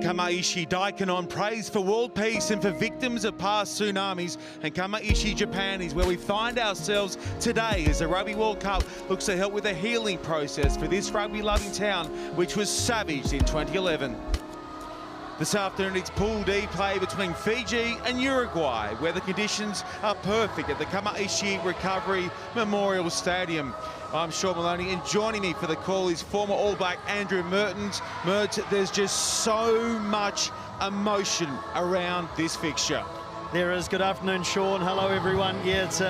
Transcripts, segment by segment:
Kamaishi Daikonon prays for world peace and for victims of past tsunamis. And Kamaishi, Japan is where we find ourselves today as the Rugby World Cup looks to help with the healing process for this rugby-loving town, which was savaged in 2011. This afternoon it's Pool D play between Fiji and Uruguay, where the conditions are perfect at the Kamaishi Recovery Memorial Stadium. I'm Sean Maloney, and joining me for the call is former All Black Andrew Mertens. There's just so much emotion around this fixture. There is. Good afternoon, Sean. Hello, everyone. Yeah, it's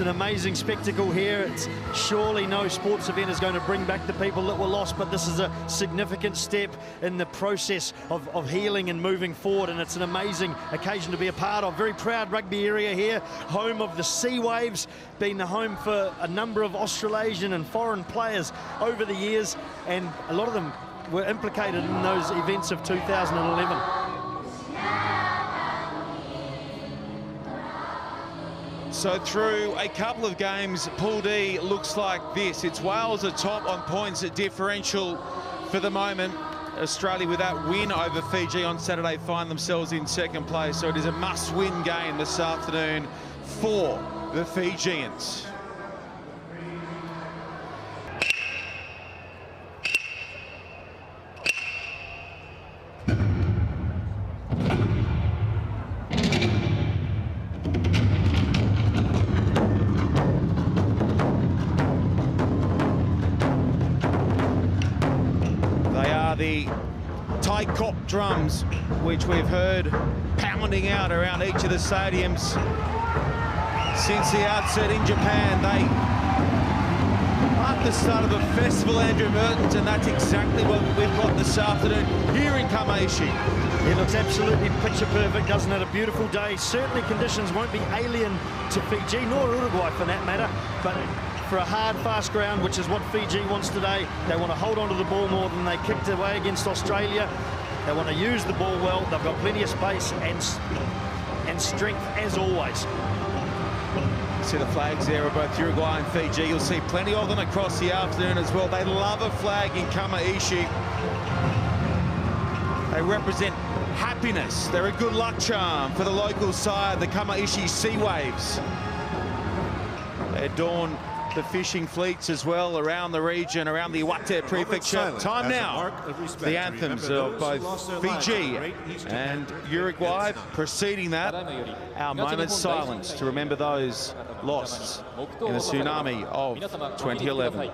an amazing spectacle here. It's surely no sports event is going to bring back the people that were lost, but this is a significant step in the process of healing and moving forward, and it's an amazing occasion to be a part of. Very proud rugby area here, home of the Sea Waves, been the home for a number of Australasian and foreign players over the years, and a lot of them were implicated in those events of 2011. So through a couple of games, Pool D looks like this. It's Wales atop on points at differential for the moment. Australia, with that win over Fiji on Saturday, find themselves in second place. So it is a must-win game this afternoon for the Fijians. The Thai cop drums, which we've heard pounding out around each of the stadiums since the outset in Japan. They mark the start of a festival, Andrew Mertens, and that's exactly what we've got this afternoon here in Kamaishi. It looks absolutely picture perfect, doesn't it? A beautiful day. Certainly conditions won't be alien to Fiji, nor Uruguay for that matter, but for a hard, fast ground, which is what Fiji wants today. They want to hold on to the ball more than they kicked away against Australia. They want to use the ball well. They've got plenty of space and strength, as always. See the flags there of both Uruguay and Fiji. You'll see plenty of them across the afternoon as well. They love a flag in Kamaishi. They represent happiness. They're a good luck charm for the local side, the Kamaishi Sea Waves. They adorn the fishing fleets as well around the region, around the Iwate prefecture. Time now, the anthems of both Fiji and Uruguay. Preceding that, our moment's silence to remember those lost in the tsunami of 2011.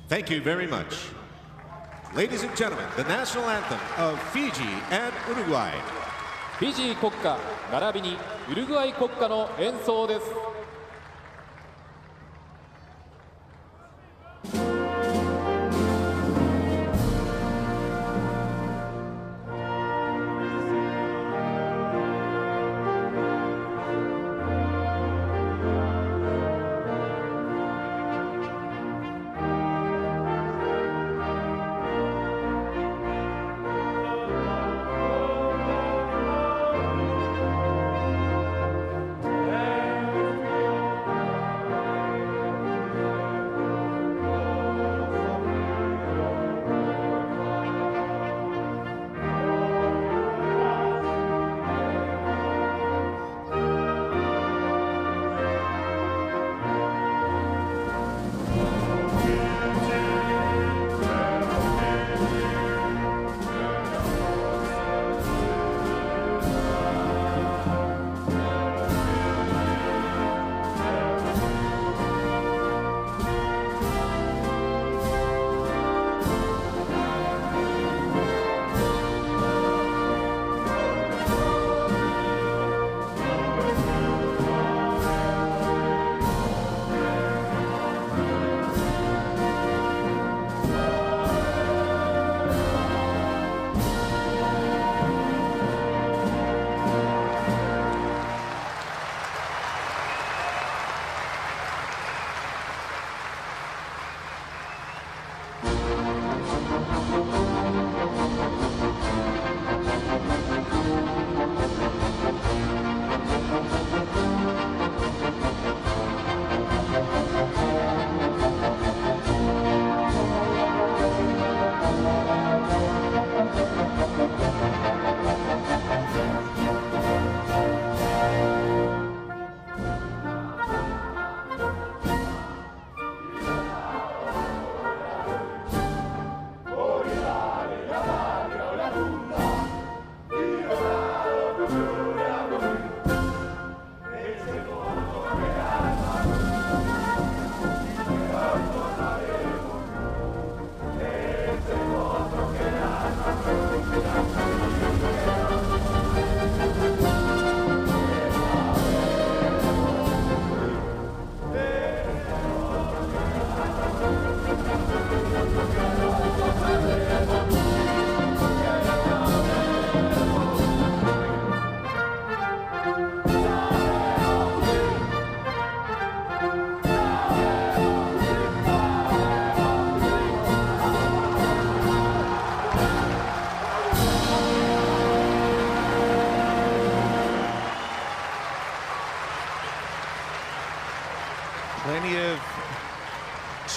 Thank you very much. Ladies and gentlemen, the national anthem of Fiji and Uruguay. フィジー国歌並びにウルグアイ国歌の演奏です。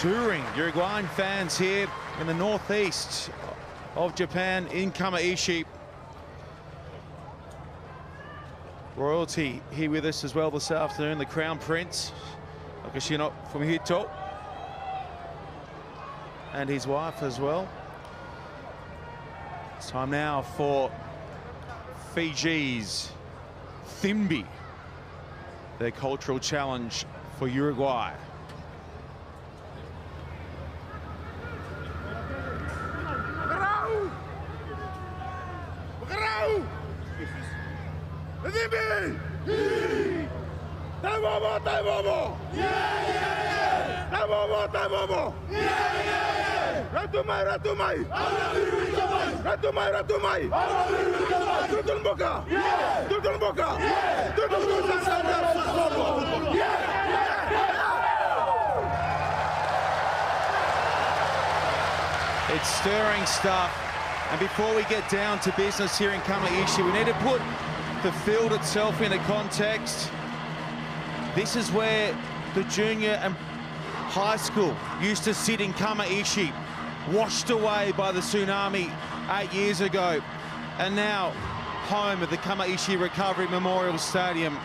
touring Uruguayan fans here in the northeast of Japan in Kamaishi. Royalty here with us as well this afternoon, the Crown Prince, Akashino from Hito, and his wife as well. It's time now for Fiji's Thimbi, their cultural challenge for Uruguay. It's stirring stuff. And before we get down to business here in Kamaishi, we need to put the field itself into context. This is where the junior and high school used to sit in Kamaishi, washed away by the tsunami 8 years ago, and now home of the Kamaishi Recovery Memorial Stadium.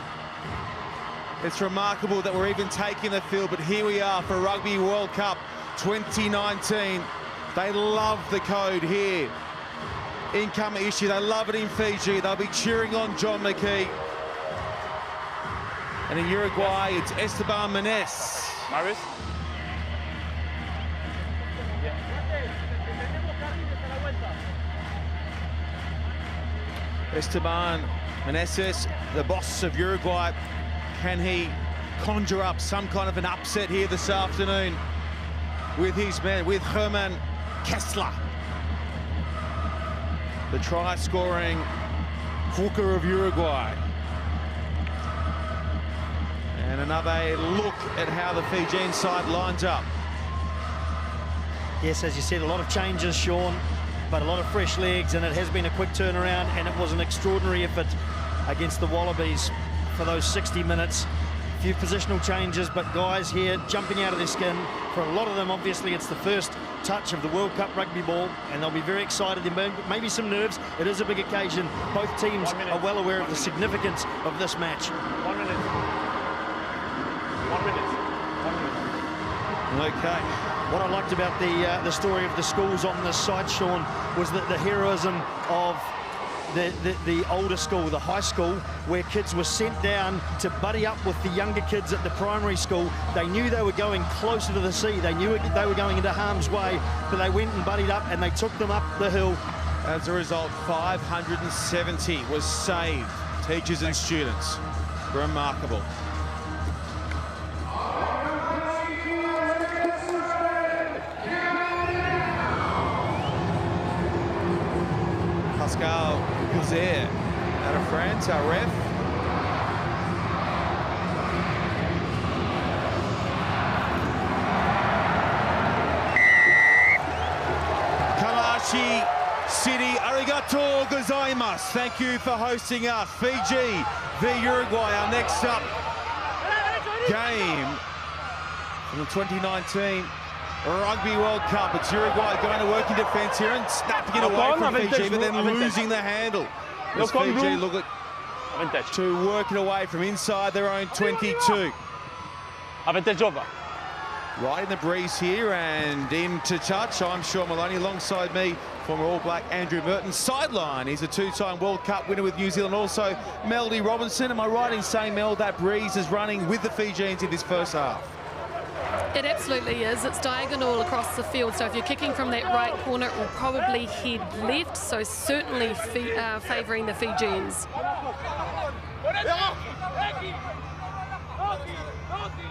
It's remarkable that we're even taking the field, but here we are for Rugby World Cup 2019. They love the code here in Kamaishi. They love it in Fiji. They'll be cheering on John McKee. And in Uruguay, it's Esteban Menes. Maris? Esteban Meneses, the boss of Uruguay. Can he conjure up some kind of an upset here this afternoon with his men, with Herman Kessler, the try-scoring hooker of Uruguay? And another look at how the Fijian side lines up. Yes, as you said, a lot of changes, Sean, but a lot of fresh legs, and it has been a quick turnaround, and it was an extraordinary effort against the Wallabies for those 60 minutes. A few positional changes, but guys here jumping out of their skin. For a lot of them, obviously, it's the first touch of the World Cup rugby ball, and they'll be very excited. There may be some nerves. It is a big occasion. Both teams are well aware of the significance of this match. 1 minute. 1 minute. 1 minute. Okay. What I liked about the story of the schools on this side, Sean, was that the heroism of the older school, the high school, where kids were sent down to buddy up with the younger kids at the primary school. They knew they were going closer to the sea. They knew they were going into harm's way, but they went and buddied up and they took them up the hill. As a result, 570 was saved, teachers and students. Remarkable. Pascal Gouzer out of France, our ref. Kamachi City, arigato gozaimasu. Thank you for hosting us. Fiji v Uruguay, our next up game from the 2019 Rugby World Cup. It's Uruguay going to work in defence here and snapping it away from Fiji, but then losing the handle. As Fiji look at to work it away from inside their own 22. Avantage over. Right in the breeze here and into touch. I'm Sean Maloney, alongside me, former All Black Andrew Merton. Sideline, he's a two-time World Cup winner with New Zealand. Also, Melody Robinson. Am I right in saying, Mel, that breeze is running with the Fijians in this first half? It absolutely is. It's diagonal across the field, so if you're kicking from that right corner, it will probably head left, so certainly favouring the Fijians.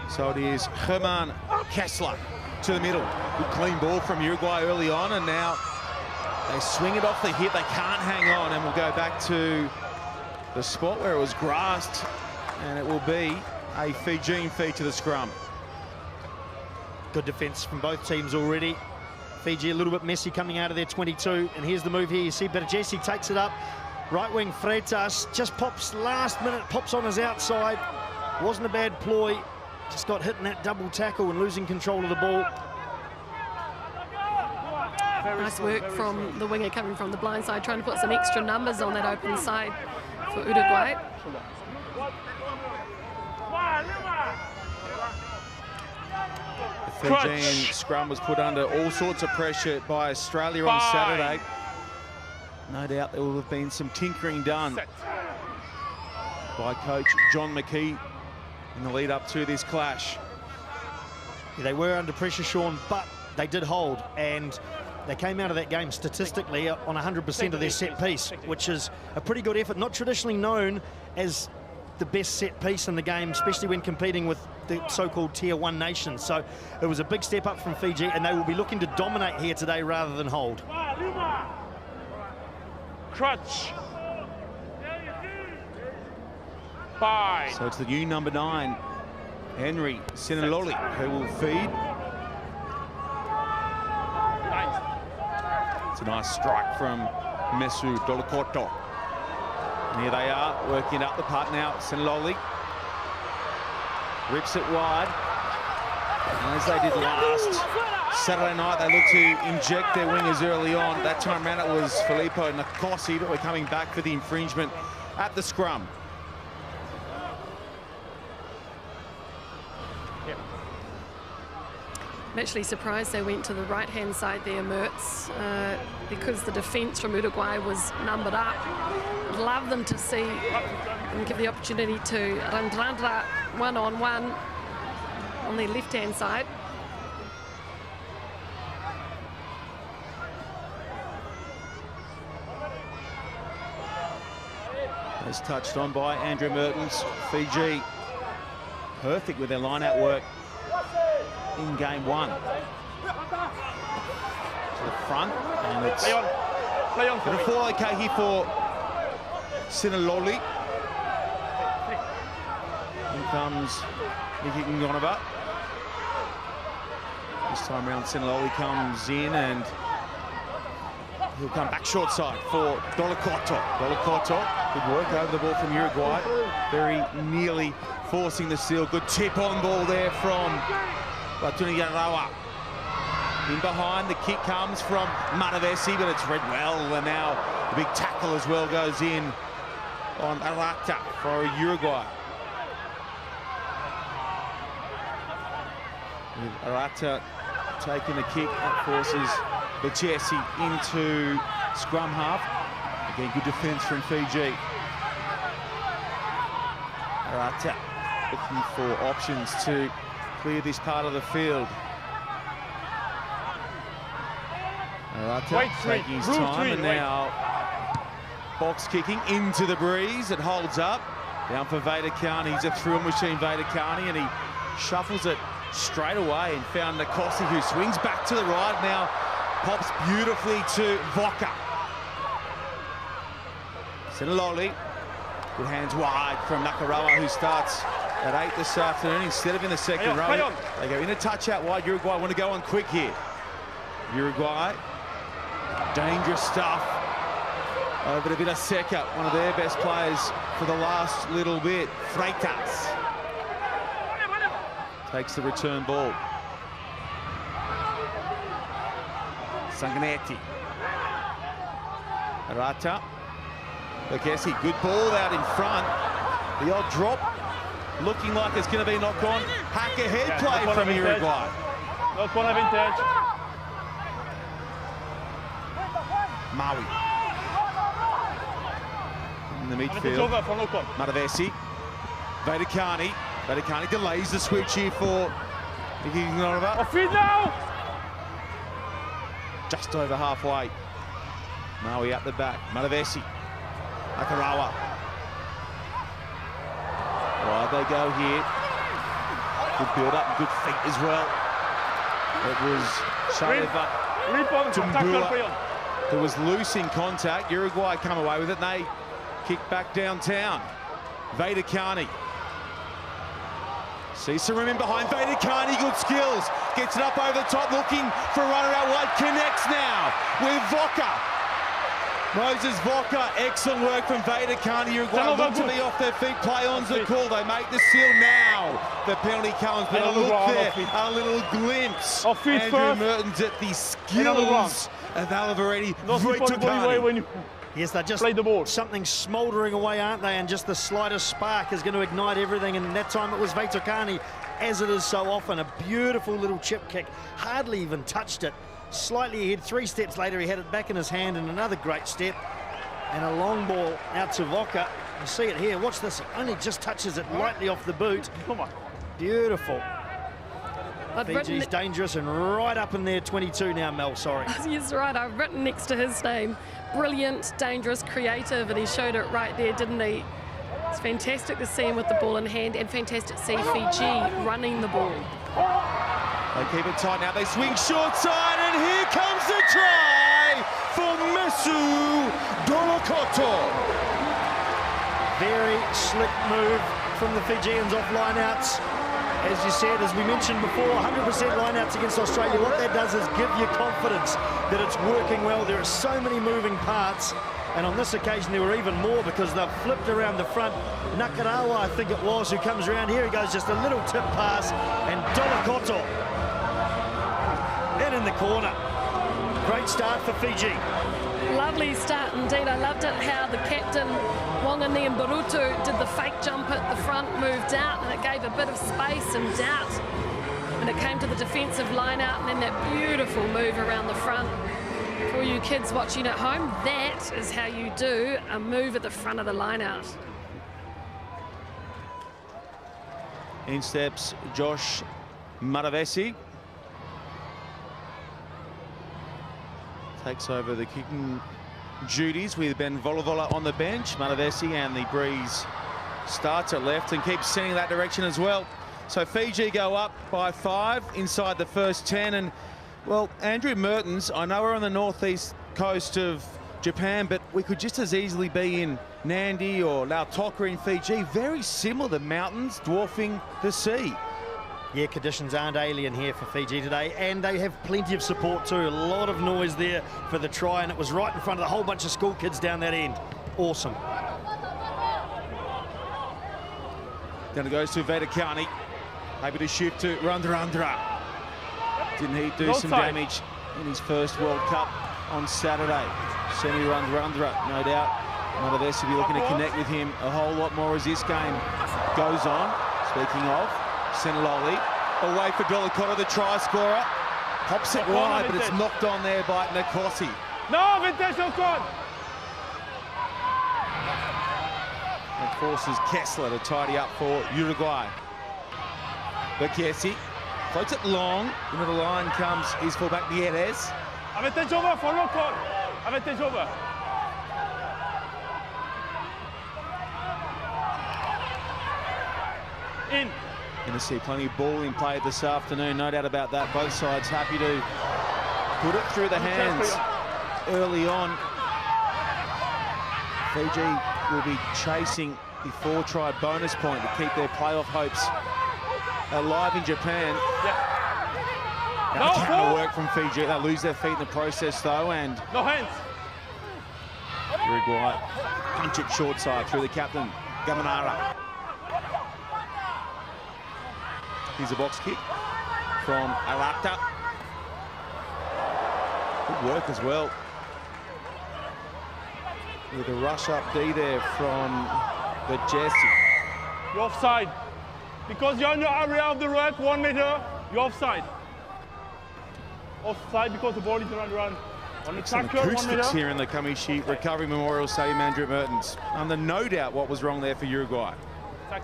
So it is Herman Kessler to the middle. Good clean ball from Uruguay early on, and now they swing it off the hip. They can't hang on, and we'll go back to the spot where it was grassed, and it will be a Fijian feed to the scrum. Good defence from both teams already. Fiji a little bit messy coming out of their 22. And here's the move here. You see Bergesi takes it up. Right wing Freitas just pops last minute, pops on his outside. Wasn't a bad ploy. Just got hit in that double tackle and losing control of the ball. Nice work from the winger coming from the blind side, trying to put some extra numbers on that open side for Uruguay. The Fijian scrum was put under all sorts of pressure by Australia on Saturday. No doubt there will have been some tinkering done by coach John McKee in the lead up to this clash. Yeah, they were under pressure, Sean, but they did hold, and they came out of that game statistically on 100% of their set piece, which is a pretty good effort, not traditionally known as the best set piece in the game, especially when competing with the so-called Tier 1 nations. So it was a big step up from Fiji, and they will be looking to dominate here today rather than hold. Crutch. 5. So it's the new number 9, Henry Sinaloli, who will feed. It's a nice strike from Mesu Dolokoto. And here they are, working up the park now. Sinaloli rips it wide. And as they did last Saturday night, they looked to inject their wingers early on. That time around it was Filippo Nkosi, but we're coming back for the infringement at the scrum. I'm actually surprised they went to the right-hand side there, Mertz, because the defence from Uruguay was numbered up. I'd love them to see and give the opportunity to Randrandra one-on-one on their left-hand side. As touched on by Andrew Mertens, Fiji perfect with their line-out work in game 1. To the front, and it's Play on. going to fall okay here for Sinaloli. In comes Nicky Ngonova. This time around, Sinaloli comes in and he'll come back short side for Dolokoto. Dolokoto, good work over the ball from Uruguay. Very nearly forcing the seal. Good tip on ball there from Batuni Yarawa. In behind, the kick comes from Matavesi, but it's read well, and now the big tackle as well goes in on Arata for Uruguay. With Arata taking the kick, that forces Bachesi into scrum half. Again, good defence from Fiji. Arata looking for options to clear this part of the field. Arata taking his time, and now box kicking into the breeze. It holds up. Down for Vaidakani. He's a thrill machine, Vaidakani, and he shuffles it straight away and found Nkosi, who swings back to the right. Now pops beautifully to Voka. Sinaloli, good hands wide from Nakarawa, who starts at 8 this afternoon instead of in the second row. They go in a touch out wide. Uruguay want to go on quick here. Uruguay, dangerous stuff. Over to Vidaseca, one of their best players for the last little bit. Freitas takes the return ball. Sanganetti. Arata. Bachesi, good ball out in front. The odd drop, looking like it's going to be knocked on. Hack ahead play from Uruguay. Knock on advantage. Maui. In the midfield. Matavesi. Vaidakani. Vaidakani delays the switch here for Nicky Ngonova. Off feed now! Just over halfway. Maui at the back. Matavesi. Nakarawa. Wide they go here. Good build up, good feet as well. It was Shaleva Tumbula who was loose in contact. Uruguay come away with it, and they kick back downtown. Vaidakani. Sees some room in behind. Vaidakani, good skills. Gets it up over the top, looking for a runner out wide. Connects now with Voka. Moses Voka, excellent work from Vaidakani. Uruguay look to be off their feet. Play-on's the call. They make the seal now. The penalty comes, but a look there, a little glimpse. Andrew Mertens at the skills They'll already No right people to going away when you Yes, they're just play the ball. something smouldering away, aren't they? And just the slightest spark is going to ignite everything. And that time it was Vaitukani, as it is so often. A beautiful little chip kick, hardly even touched it. Slightly ahead, 3 steps later, he had it back in his hand, and another great step. And a long ball out to Voka. You see it here, watch this, only just touches it lightly off the boot. Come on. Beautiful. I've Fiji's written, dangerous and right up in there, 22 now, Mel, sorry. yes, right, I've written next to his name, brilliant, dangerous, creative, and he showed it right there, didn't he? It's fantastic to see him with the ball in hand, and fantastic to see Fiji running the ball. They keep it tight now. They swing short side, and here comes the try for Mesu Dolokoto. Very slick move from the Fijians off lineouts. As you said, as we mentioned before, 100% lineouts against Australia. What that does is give you confidence that it's working well. There are so many moving parts, and on this occasion there were even more because they've flipped around the front. Nakarawa, I think it was, who comes around here. He goes just a little tip pass, and Dolokoto in the corner. Great start for Fiji. Lovely start indeed. I loved it how the captain, Wangani and Barutu, did the fake jump at the front, moved out, and it gave a bit of space and doubt when it came to the defensive line out, and then that beautiful move around the front. For you kids watching at home, that is how you do a move at the front of the line out. In steps Josh Maravesi. Takes over the kicking duties with Ben Volavola on the bench. Maravesi, and the breeze starts at left and keeps sending that direction as well. So Fiji go up by 5 inside the first 10. And, well, Andrew Mertens, I know we're on the northeast coast of Japan, but we could just as easily be in Nandi or Lautoka in Fiji. Very similar, the mountains dwarfing the sea. Yeah, conditions aren't alien here for Fiji today, and they have plenty of support too. A lot of noise there for the try, and it was right in front of the whole bunch of school kids down that end. Awesome. Then it goes to Vaitukani. Able to shift to Randrandra. Didn't he do some damage in his first World Cup on Saturday? Semi Randrandra, no doubt. Maravesi will be looking to connect with him a whole lot more as this game goes on. Speaking of, Seniloli away for Dolokoto, the try scorer. Pops it wide, but it's knocked on there by Nkosi. No, vintage, no good. And forces Kessler to tidy up for Uruguay. Bakesi floats it long. Into the line comes his fullback Nieres. Avantage over for local. Avantage over. In. Going to see plenty of ball in play this afternoon, no doubt about that. Both sides happy to put it through the hands early on. Fiji will be chasing the 4-try bonus point to keep their playoff hopes alive in Japan. That can't work from Fiji. They'll lose their feet in the process though, and no hands. Uruguay punch it short side through the captain, Gamanara. Here's a box kick from Arata. Good work as well. With a rush up D there from the Jesse. You're offside. Because you're in your area of the ruck, 1 meter, you're offside. Offside because the ball is run. On the tackle, 1 acoustics meter. here in the Kamishi Recovery Memorial Stadium, Andrew Mertens. Under no doubt what was wrong there for Uruguay.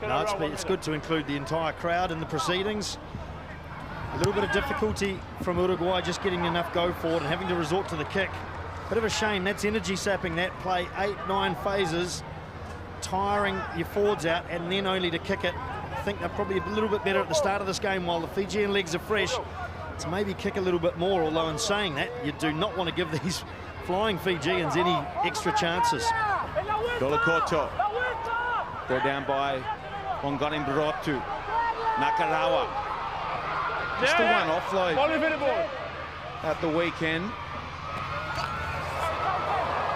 No, it's good to include the entire crowd in the proceedings. A little bit of difficulty from Uruguay just getting enough go forward and having to resort to the kick. Bit of a shame, that's energy sapping that play, 8-9 phases, tiring your forwards out and then only to kick it. I think they're probably a little bit better at the start of this game while the Fijian legs are fresh to maybe kick a little bit more, although in saying that, you do not want to give these flying Fijians any extra chances. Dolokoto. They're down by Wangani Barutu. Nakarawa. Just the one offload at the weekend.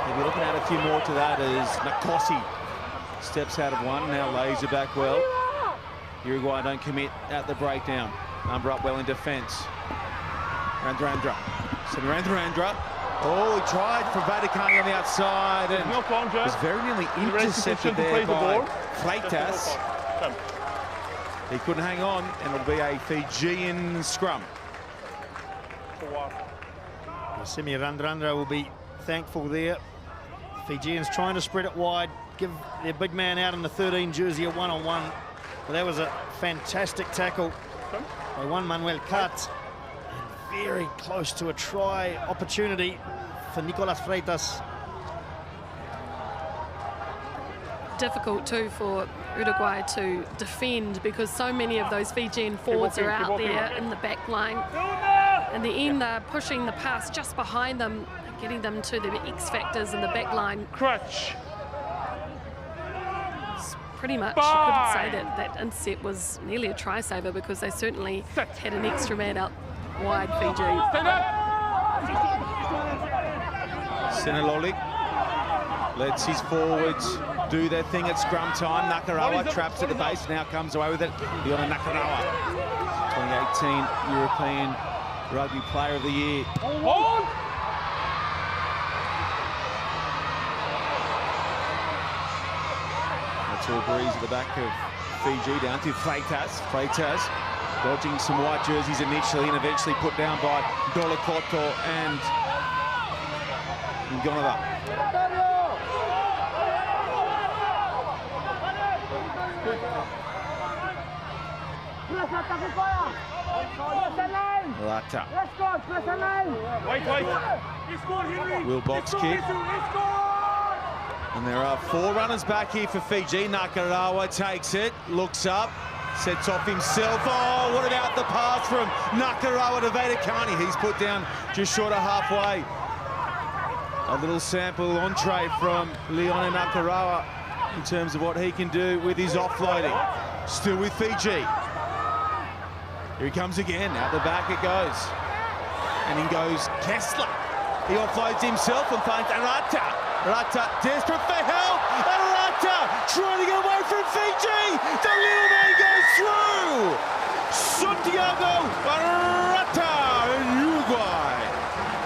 We'll be looking at a few more to that as Nkosi steps out of one, now lays it back well. Uruguay don't commit at the breakdown. Number up well in defence. Randrandra. So Randrandra Oh, he tried for Vaticani on the outside and No contest. was very nearly The rest is intercepted to play there the by ball. Freitas. He couldn't hang on, and it'll be a Fijian scrum. Semi Randrandra will be thankful there. Fijians trying to spread it wide, give their big man out in the 13 jersey a one-on-one. But that was a fantastic tackle by one Manuel Kat. And very close to a try opportunity for Nicolas Freitas. Difficult too for Uruguay to defend because so many of those Fijian forwards are out there in the back line. In the end, they're pushing the pass just behind them, getting them to the X factors in the back line. Crutch. Pretty much, you couldn't say that that intercept was nearly a try saver because they certainly had an extra man out wide, Fiji. Stand up. Senalolik lets his forwards do their thing at scrum time. Nakarawa traps at the base, now comes away with it. Leona Nakarawa, 2018 European Rugby Player of the Year. Hold. That's all breeze at the back of Fiji, down to Freitas. Freitas dodging some white jerseys initially and eventually put down by Dolakoto and Ngonova. Lata. Wait. Will box kick. And there are 4 runners back here for Fiji. Nakarawa takes it, looks up, sets off himself. Oh, what about the pass from Nakarawa to Vaticani? He's put down just short of halfway. A little sample entree from Leona Nakarawa in terms of what he can do with his offloading. Still with Fiji. Here he comes again, out the back it goes. And in goes Kessler. He offloads himself and finds Arata. Arata desperate for help. Arata trying to get away from Fiji. The little man goes through. Santiago Arata in Uruguay.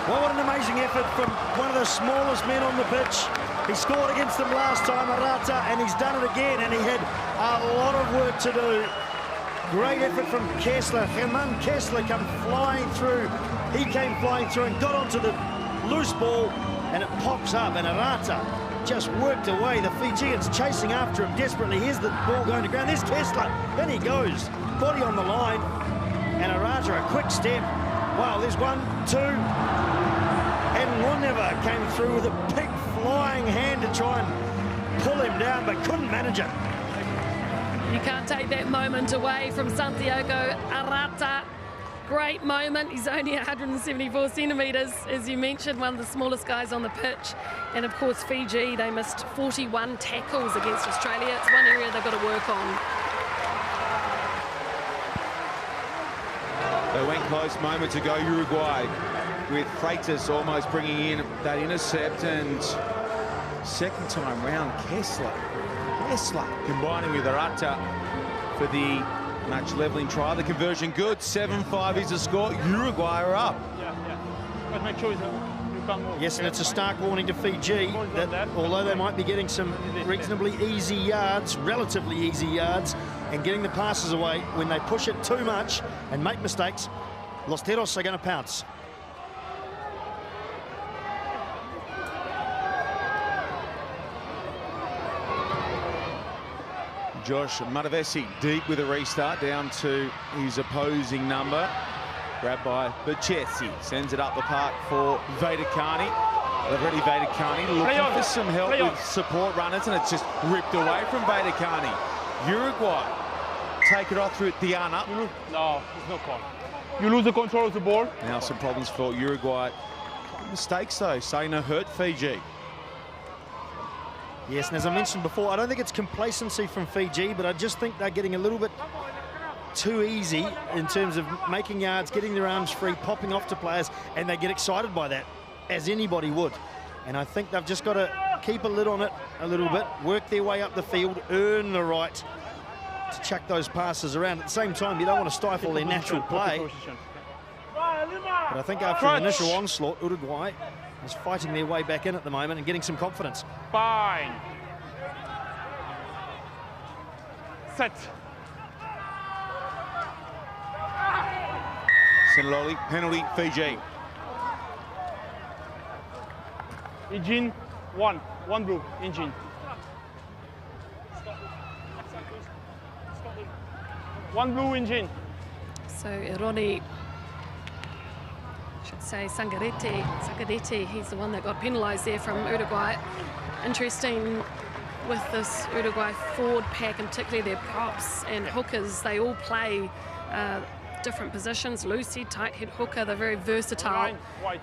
Well, what an amazing effort from one of the smallest men on the pitch. He scored against them last time, Arata, and he's done it again, and he had a lot of work to do. Great effort from Kessler. Herman Kessler come flying through. He came flying through and got onto the loose ball, and it pops up, and Arata just worked away. The Fijians chasing after him desperately. Here's the ball going to ground. There's Kessler. Then he goes. Body on the line. And Arata, a quick step. Wow, there's 1, 2. And Roneva came through with a big flying hand to try and pull him down, but couldn't manage it. You can't take that moment away from Santiago Arata. Great moment. He's only 174 centimetres, as you mentioned, one of the smallest guys on the pitch. And of course, Fiji, they missed 41 tackles against Australia. It's one area they've got to work on. They went close moments ago, Uruguay, with Freitas almost bringing in that intercept, and second time round, Kessler combining with Arata for the match levelling try. The conversion good, 7-5 is the score. Uruguay are up. But make sure you can't move. Yes, and it's a stark warning to Fiji that although they might be getting some reasonably easy yards, relatively easy yards, and getting the passes away, when they push it too much and make mistakes, Los Teros are going to pounce. Josh Matavesi deep with a restart down to his opposing number. Grabbed by Bacchesi, sends it up the park for Vaticani. Already Vaticani looking for some help with support runners, and it's just ripped away from Vaticani. Uruguay take it off through Diana. No, there's no call. You lose the control of the ball. Now some problems for Uruguay. Mistakes though, starting to hurt Fiji. Yes, and as I mentioned before, I don't think it's complacency from Fiji, but I just think they're getting a little bit too easy in terms of making yards, getting their arms free, popping off to players, and they get excited by that, as anybody would. And I think they've just got to keep a lid on it a little bit, work their way up the field, earn the right to chuck those passes around. At the same time, you don't want to stifle their natural play. But I think after the initial onslaught, Uruguay is fighting their way back in at the moment and getting some confidence. Fine. Set. Seniloli, penalty, Fiji. Engine, one blue, engine. One blue engine. So Ironi, I should say Sangarete, he's the one that got penalised there from Uruguay. Interesting with this Uruguay forward pack, and particularly their props and hookers, they all play different positions. Lucy, tight head hooker, they're very versatile.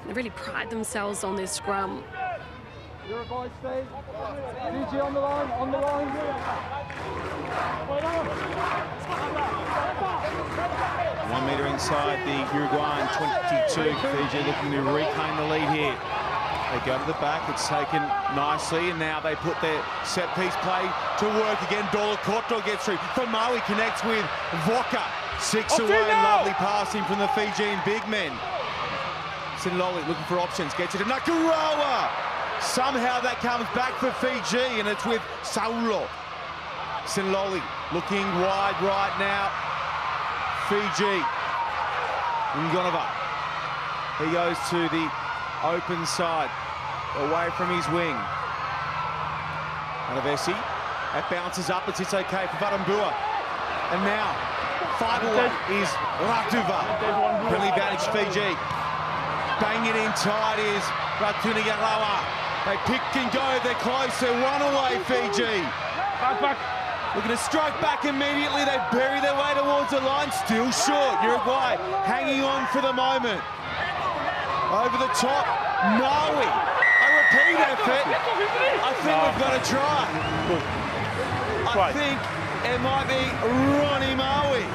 They really pride themselves on their scrum. Uruguay stay. Fiji on the line, on the line. 1 metre inside the Uruguayan 22. Fiji looking to reclaim the lead here. They go to the back, it's taken nicely, and now they put their set piece play to work again. Dolakoto gets through. Famawi connects with Voka. 6 away, lovely passing from the Fijian big men. Seniloli looking for options, gets it to Nakarawa. Somehow that comes back for Fiji, and it's with Saulo. Seniloli looking wide right now. Fiji. Ngonova. He goes to the open side, away from his wing. Anavesi. That bounces up, it's okay for Varambua. And now, 5 away is Ratuva. Friendly advantage Fiji. Bang it in tight is Ratunigarawa. They pick and go, they're close, they're 1 away, Fiji. Back. Looking to strike back immediately, they bury their way towards the line, still short. Uruguay hanging on for the moment. Over the top, Maui. A repeat effort. I think we've got to try. I think it might be Ronnie Maui.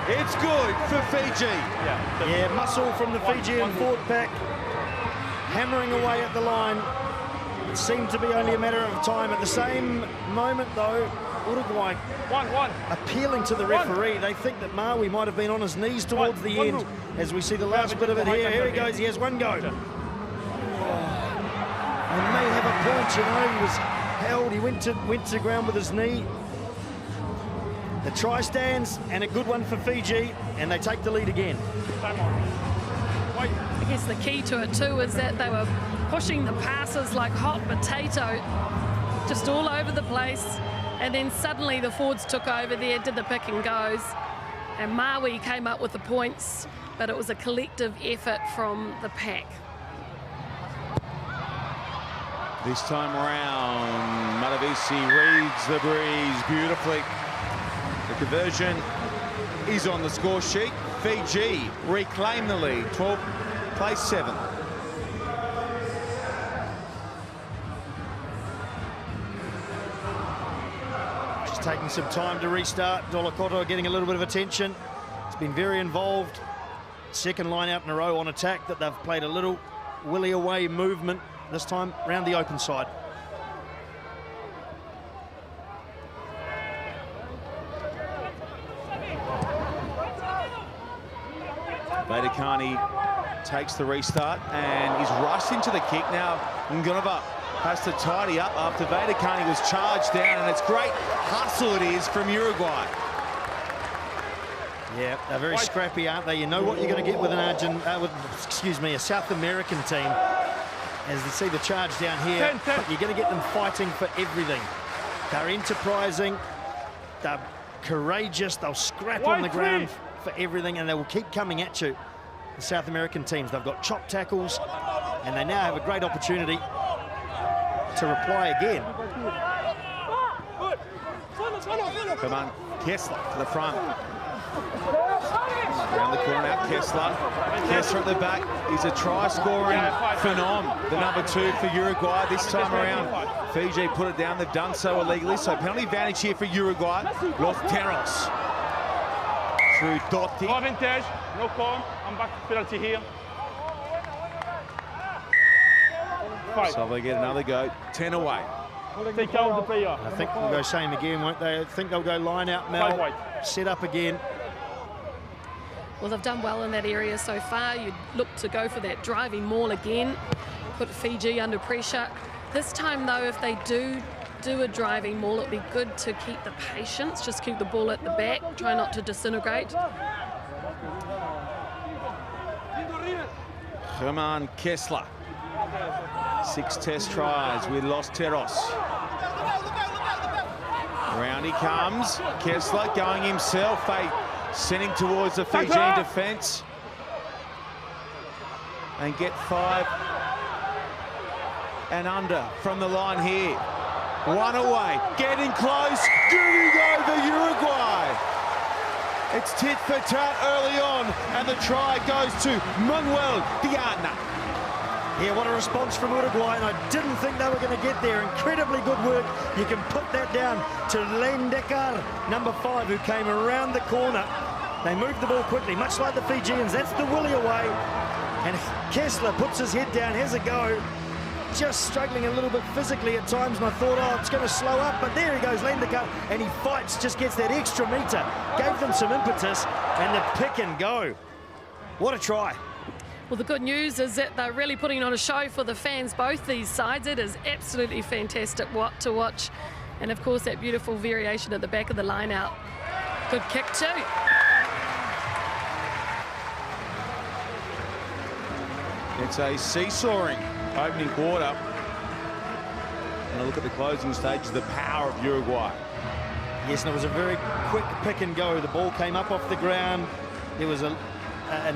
It's good for Fiji. Yeah, muscle from the Fijian forward pack. Hammering away at the line. It seemed to be only a matter of time. At the same moment, though, Uruguay appealing to the referee. They think that Maui might have been on his knees towards the end, as we see the last bit of it here. Here he goes, he has one go. He may have a point, you know, he was held, he went to ground with his knee. The try stands, and a good one for Fiji, and they take the lead again. I guess the key to it too is that they were pushing the passes like hot potato, just all over the place, and then suddenly the forwards took over there, did the pick and goes, and Maui came up with the points, but it was a collective effort from the pack. This time around, Matavesi reads the breeze beautifully. The conversion is on the score sheet. Fiji reclaim the lead, 12th place 7th. Just taking some time to restart. Dolakoto getting a little bit of attention. It's been very involved. Second line out in a row on attack that they've played a little willy away movement, this time round the open side. Vedekani takes the restart and is rushed into the kick. Now Ngonova has to tidy up after Vedekani was charged down, and it's great hustle it is from Uruguay. Yeah, they're very scrappy, aren't they? You know what you're going to get with a South American team. As you see the charge down here, but you're going to get them fighting for everything. They're enterprising, they're courageous, they'll scrap on the ground for everything, and they will keep coming at you. The South American teams, they've got chop tackles, and they now have a great opportunity to reply again. Come on, Kessler to the front. Around the corner now, Kessler. Kessler at the back. He's a try-scoring phenom, the number 2 for Uruguay this time around. Fiji put it down, they've done so illegally, so penalty advantage here for Uruguay. Lofteros through Dotti. No advantage, no call, I'm back penalty here. 5. So they get another go, 10 away. Take out the player. I think we'll go same again, won't they? I think they'll go line out, Mel, set up again. Well, they've done well in that area so far. You'd look to go for that driving maul again, put Fiji under pressure. This time, though, if they do a driving maul, it'd be good to keep the patience, just keep the ball at the back, try not to disintegrate. Herman Kessler, 6 test tries with Los Teros. Round he comes, Kessler going himself, they send him towards the Fijian defence. And get 5 and under from the line here. 1 away, getting close, getting over Uruguay. It's tit for tat early on, and the try goes to Manuel Diana. Yeah, what a response from Uruguay, and I didn't think they were going to get there. Incredibly good work. You can put that down to Lendekar, number 5, who came around the corner. They moved the ball quickly, much like the Fijians. That's the willy away. And Kessler puts his head down, has a go. Just struggling a little bit physically at times, and I thought, oh, it's going to slow up, but there he goes, Lendekar, and he fights, just gets that extra metre. Gave them some impetus, and the pick and go. What a try. Well, the good news is that they're really putting on a show for the fans, both these sides. It is absolutely fantastic to watch. And, of course, that beautiful variation at the back of the line out. Good kick, too. It's a seesawing opening quarter. And a look at the closing stages, the power of Uruguay. Yes, and it was a very quick pick and go. The ball came up off the ground. There was an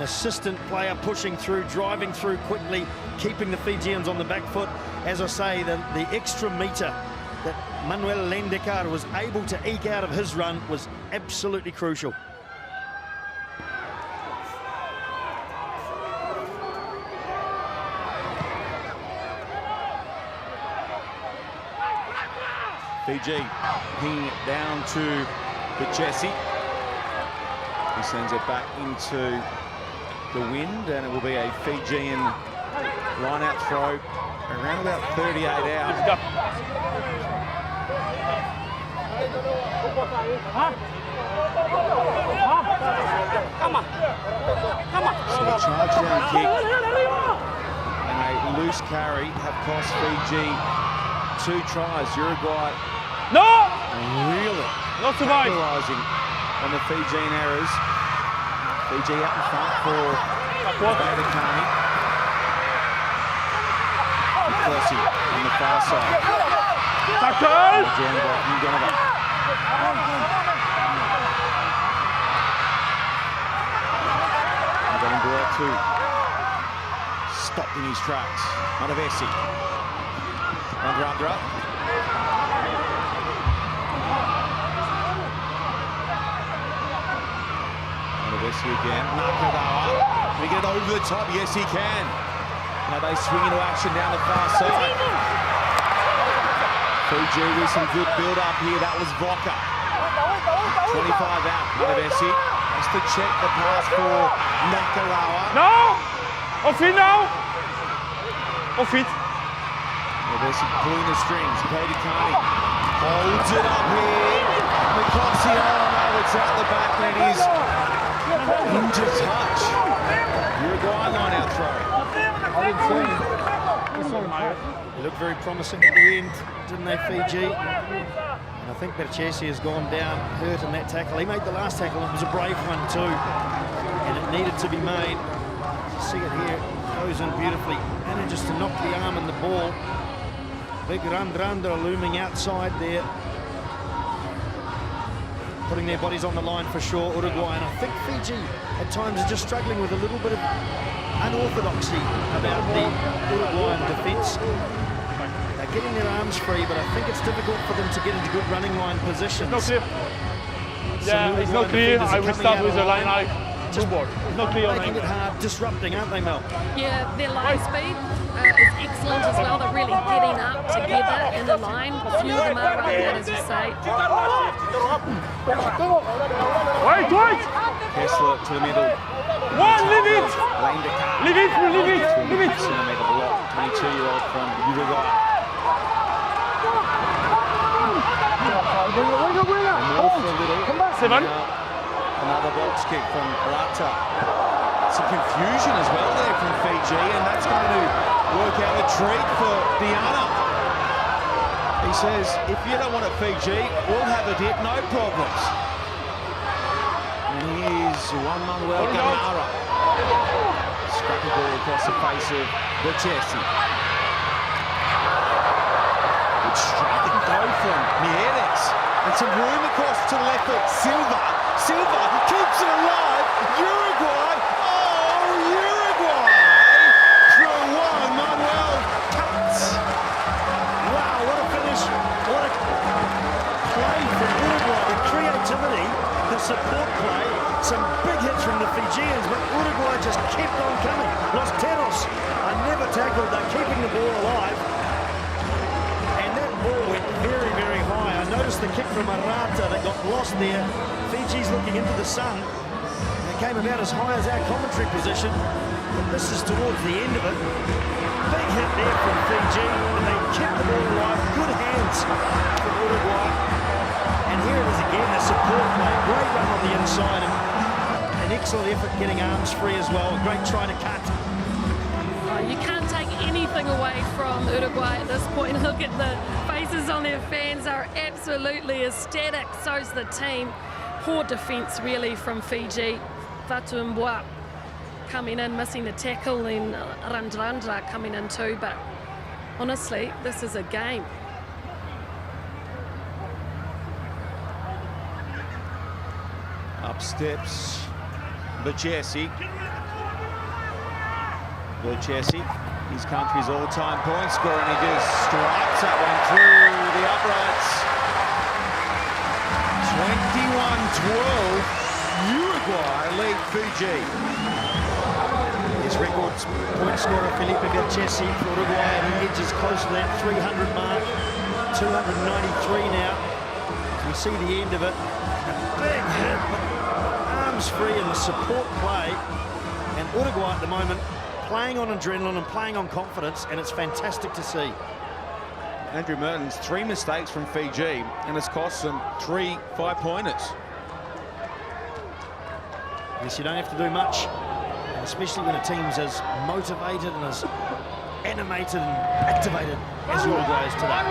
assistant player pushing through, driving through quickly, keeping the Fijians on the back foot. As I say, the extra metre that Manuel Lendekar was able to eke out of his run was absolutely crucial. Fiji pinging it down to Jesse. He sends it back into the wind, and it will be a Fijian line-out throw around about 38 out. So a charge down kick and a loose carry have cost Fiji 2 tries. Uruguay really capitalising on the Fijian errors. Fiji up in front for Badakani. Plessy on the far side. To stopped in his tracks. Manavesi. Under. Manavesi again. Nakagawa. Can he get it over the top? Yes, he can. Now they swing into action down the far side. Fiji with some good build-up here. That was Voka. 25 out. Manavesi has to check the pass for Nakagawa. No! Off it now! Off it. Manavesi pulling the strings. Badakani holds it up here. McCloskey, oh no, it's out the back, and it is into touch. Uruguay line out throw. They looked very promising at the end, didn't they, Fiji? And I think Berchesi has gone down hurt in that tackle. He made the last tackle, it was a brave one too. And it needed to be made. You see it here, goes in beautifully. Manages to knock the arm and the ball. Big Randrandra looming outside there. Putting their bodies on the line for sure, Uruguay. And I think Fiji at times are just struggling with a little bit of unorthodoxy about the Uruguayan defence. They're getting their arms free, but I think it's difficult for them to get into good running line positions. It's not clear. Yeah, it's not clear. I will start with the line out. It's not clear. Making it hard, disrupting, aren't they, Mel? Yeah, their line speed is excellent as well. They're really getting up together in the line. A few of them are right there, as you say. Wait! Kessler to the middle. Leave it! Leave it! 22-centimetre block, 22-year-old from Uruguay. Come back, 7. Another box kick from Rata. Some confusion as well there from Fiji, and that's going to work out a treat for Diana. He says, if you don't want it, Fiji, we'll have a dip, no problems. And here's Juan Manuel Gamara. Scrappy ball across the face of Bachesi. Good strike and go from Mieres. And some room across to the left foot. Silva keeps it alive. Uruguay. Oh, Uruguay. Through one. Manuel cuts. Wow, what a finish. What a play from Uruguay. The creativity, the support play, some big hits from the Fijians, but Uruguay just kept on coming. Los Teros are never tackled. They're keeping the ball alive. And that ball went very, very high. I noticed the kick from Arata that got lost there. Fiji's looking into the sun. And it came about as high as our commentary position. But this is towards the end of it. Big hit there from Fiji, and they kept the ball alive. Good hands for Uruguay. And here it is again, the support play. Great run on the inside, and an excellent effort getting arms free as well. A great try to cut. You can't take anything away from Uruguay at this point. Look at the faces on their fans, are absolutely ecstatic. So's the team. Poor defence really from Fiji. Fatumbua coming in, missing the tackle, and Randrandra coming in too. But honestly, this is a game. Up steps Bachesi. Bachesi, his country's all-time point scorer, and he just strikes that one through the uprights. 21-12, Uruguay lead Fiji. His record point scorer Felipe Bachesi for Uruguay, and he edges close to that 300 mark. 293 now. So you see the end of it. A big hit, but arms free in the support play. And Uruguay at the moment playing on adrenaline and playing on confidence, and it's fantastic to see. Andrew Mertens, 3 mistakes from Fiji, and it's cost them 3 5-pointers. Yes, you don't have to do much, especially when a team's as motivated and as animated and activated as Uruguay is today.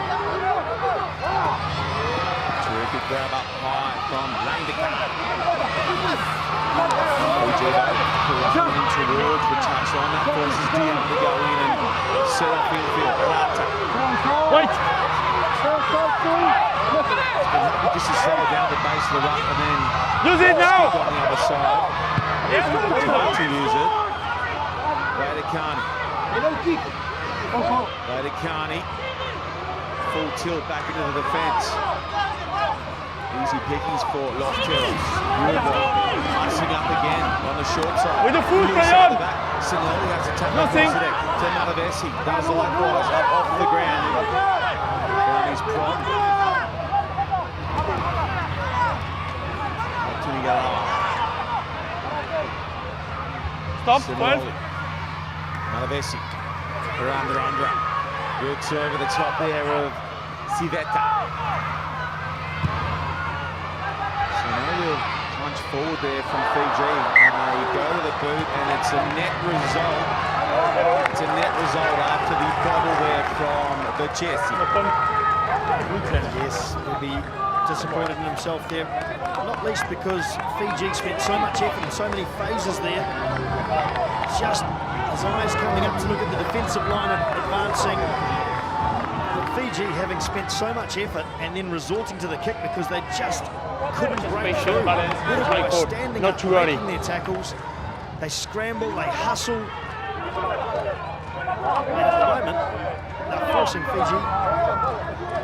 Terrific grab up high from Landika. Fiji running towards the touchline. That forces Dion to go in and set off infield. Rata. Wait! Just to settle down the base of the ruck, and then Use it now! on the other side. Time to use it. Radikani. Radikani. Full tilt back into the defence. Easy pickings for Los Teros. Uruguay icing up again on the short side. With the full play on! Sinelli has to tap Nothing. to Malavesi. Does likewise up off the ground. Found his prop. Stop, Sinelli. Malavesi. Arandra. Works over the top there of Civetta. Punch forward there from Fiji, and they go to the boot, and it's a net result. It's a net result after the bobble there from Bachesi. Yes, he'll be disappointed in himself there, not least because Fiji spent so much effort and so many phases there. Just his eyes coming up to look at the defensive line advancing. Fiji having spent so much effort and then resorting to the kick because they just couldn't break through. Uruguay standing up, making their tackles. They scramble, they hustle. And at the moment, they're forcing Fiji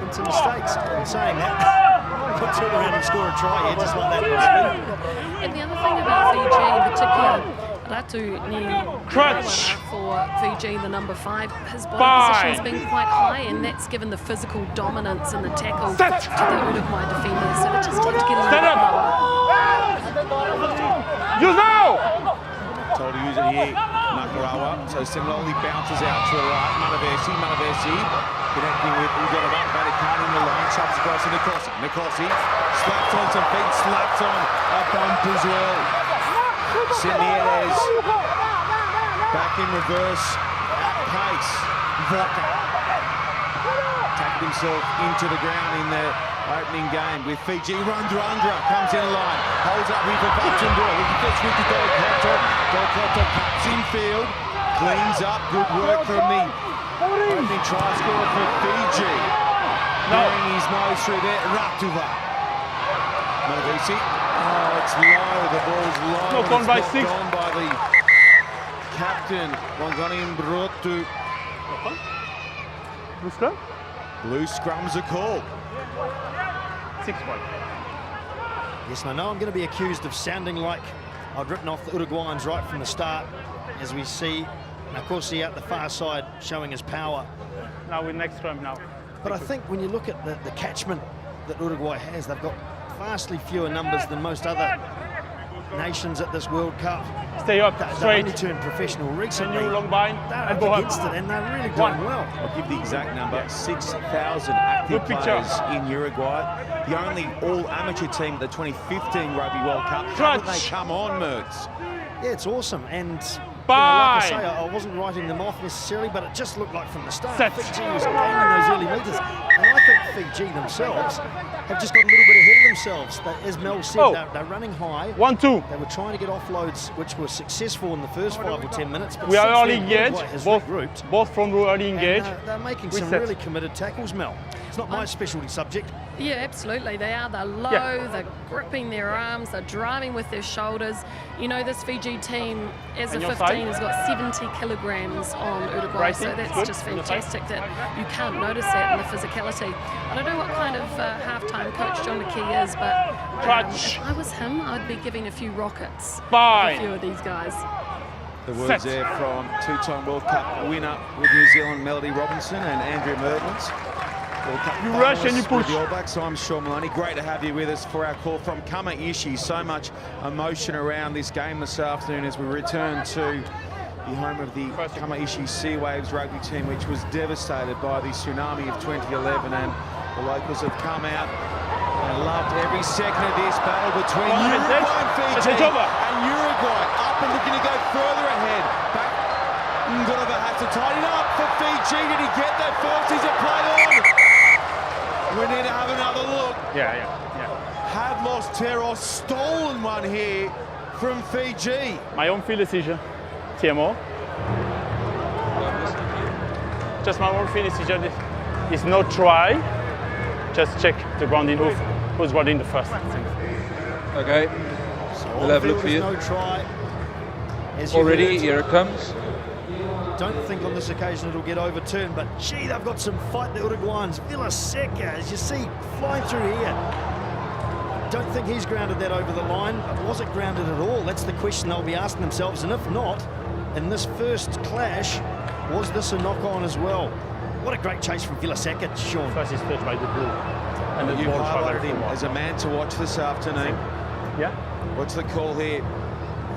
into mistakes. In saying that, they'll turn around and score a try here just like that. And the other thing about Fiji in particular, Ratu Crutch for Fiji, the number 5, his body position has been quite high, and that's given the physical dominance in the tackle to the Uruguay defenders. So they just have to get a little bit lower. Use now! Told to use it here, Nakarawa. So Sinelli bounces out to the right. Malavesi connecting with Ugaraba. Radikani in the line, chops across pass to Nicosi. Nicosi slapped on some feet, slapped on a bump as well. Sinieres back in reverse, pace. Voca tackled himself into the ground in the opening game with Fiji. Rundra comes in line, holds up here for Butchendor. He gets with the Dolcotto. Dolcotto cuts in field, cleans up. Good work from the opening try scorer for Fiji. Bearing his nose through there, Ratuva. Malavisi. Oh, it's low. The ball's low. Not gone by 6. Gone by the captain, Wanganim Brotu. Blue scrum? Blue scrums are called. 6 points. Yes, and I know I'm going to be accused of sounding like I'd written off the Uruguayans right from the start, as we see Nicosi out the far side showing his power. Now with next scrum now. But I think when you look at the catchment that Uruguay has, they've got vastly fewer numbers than most other nations at this World Cup. Stay up, They've straight. only turned professional recently. And you long bind. They're And up go against it, and they're really doing well. I'll give the exact number, 6,000 active Good picture. players in Uruguay. The only all-amateur team at the 2015 Rugby World Cup. Haven't they come on, Mertz? Yeah, it's awesome. And Bye. like I say, I wasn't writing them off necessarily, but it just looked like from the start Set. Fiji was gaining those early metres. And I think Fiji themselves have just got a little bit ahead of themselves. As Mel said, they're running high. 1-2. They were trying to get offloads, which were successful in the first 5 or 10 minutes. But We are since early then, engaged. Uruguay has regrouped. Both front row early engaged. And, they're making some Reset. really committed tackles, Mel. It's not my specialty subject. Yeah, absolutely. They are. They're low, they're gripping their arms, they're driving with their shoulders. You know, this Fiji team, as a And your 15, side? has got 70 kilograms on Uruguay, Right, so that's good. just And your side? fantastic that you can't notice that in the physicality. I don't know what kind of half-time coach John McKee is, but if I was him, I'd be giving a few rockets Bye. to a few of these guys. The words there from two-time World Cup winner with New Zealand Melody Robinson and Andrea Mertens. World Cup You rush and you finalists with push. the All Blacks. I'm Sean Maloney. Great to have you with us for our call from Kamaishi. So much emotion around this game this afternoon as we return to the home of the Kamaishi Sea Waves rugby team, which was devastated by the tsunami of 2011, and the locals have come out and loved every second of this battle between Uruguay and Fiji. And Uruguay up and looking to go further ahead. Back, Ngorova had to tighten up for Fiji. Did he get that first? Is it played on? We need to have another look. Yeah. Have lost Teros, stolen one here from Fiji. My own field decision. TMO. Just my own field decision. It's no try. Just check the grounding who's running the first. Okay, we'll have a look for you. No try. As you Already, heard, here it comes. don't think on this occasion it'll get overturned, but gee, they've got some fight, the Uruguayans. Villaseca, as you see, flying through here. Don't think he's grounded that over the line. Was it grounded at all? That's the question they'll be asking themselves. And if not, in this first clash, was this a knock-on as well? What a great chase from Villaseca, Sean. First is touched by the blue. And the You've ball highlighted traveled him as a man to watch this afternoon. Yeah. What's the call here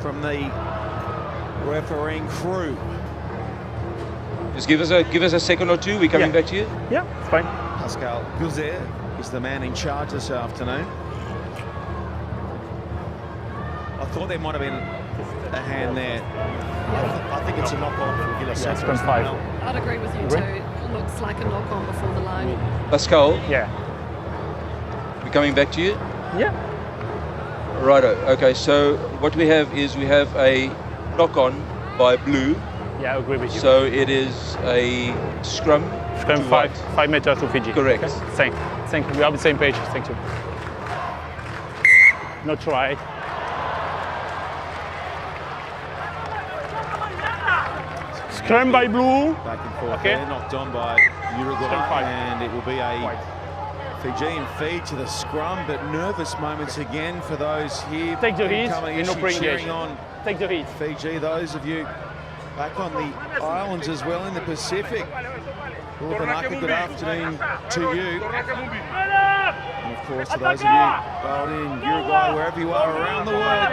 from the refereeing crew? Just give us a second or two. We're coming back to you. Yeah, it's fine. Pascal Guzer is the man in charge this afternoon. I thought there might have been a hand there. I think it's a knock-on for Villaseca. Yeah, it's gone 5. I'd agree with you too. It looks like a knock-on before the line. Pascal, Yeah. we're coming back to you. Yeah. Righto. Okay, so what we have is we have a knock-on by blue. Yeah, I agree with you. So it is a scrum. Scrum to 5 meters to Fiji. Correct. Okay? Thank you. We are on the same page. Thank you. No try. Scrum by blue. Back and forth Okay. there, knocked on by Uruguay, Scrum 5. and it will be a White. Fijian feed to the scrum, but nervous moments again for those here. Take the in heat, Kamaishi you're not pre-engaged. cheering on Take the heat. Fiji, those of you back on the islands as well in the Pacific. Ulanaka, good afternoon to you. And of course to those of you out in Uruguay, wherever you are around the world.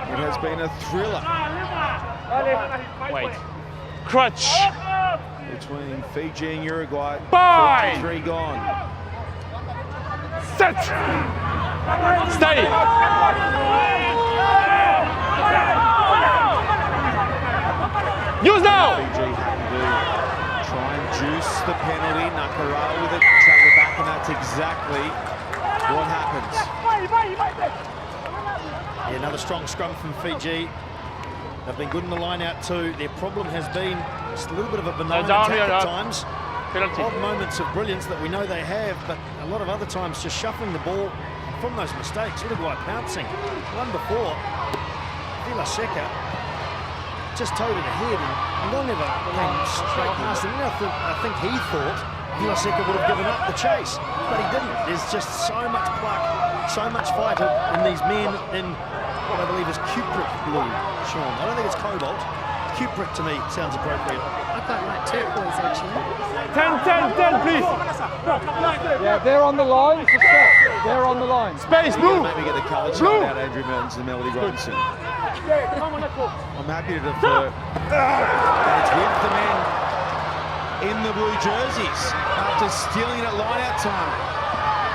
It has been a thriller. Wait. crutch. Between Fiji and Uruguay. Bye. 3 gone. Set. Stay. Use now. Fiji had to try and juice the penalty. Nakarawa with it, track it back, and that's exactly what happens. Yeah, another strong scrum from Fiji. They've been good in the line out too. Their problem has been just a little bit of a benign attack at times. Penalty. Odd moments of brilliance that we know they have, but a lot of other times just shuffling the ball from those mistakes. Uruguay pouncing. One before, Vila Seca just towed it ahead and Long never came straight past him. I think he thought Vila Seca would have given up the chase, but he didn't. There's just so much pluck, so much fight in these men in what I believe is cupric blue, Sean. I don't think it's cobalt. Cupric to me sounds appropriate. I quite like turquoise actually. 10, please. Yeah, they're on the line. So stop. They're on the line. Space, move. Maybe get the colour chart out, Andrew Mertens and Melody Robinson. I'm happy to defer. But it's with the men in the blue jerseys after stealing it at line-out time.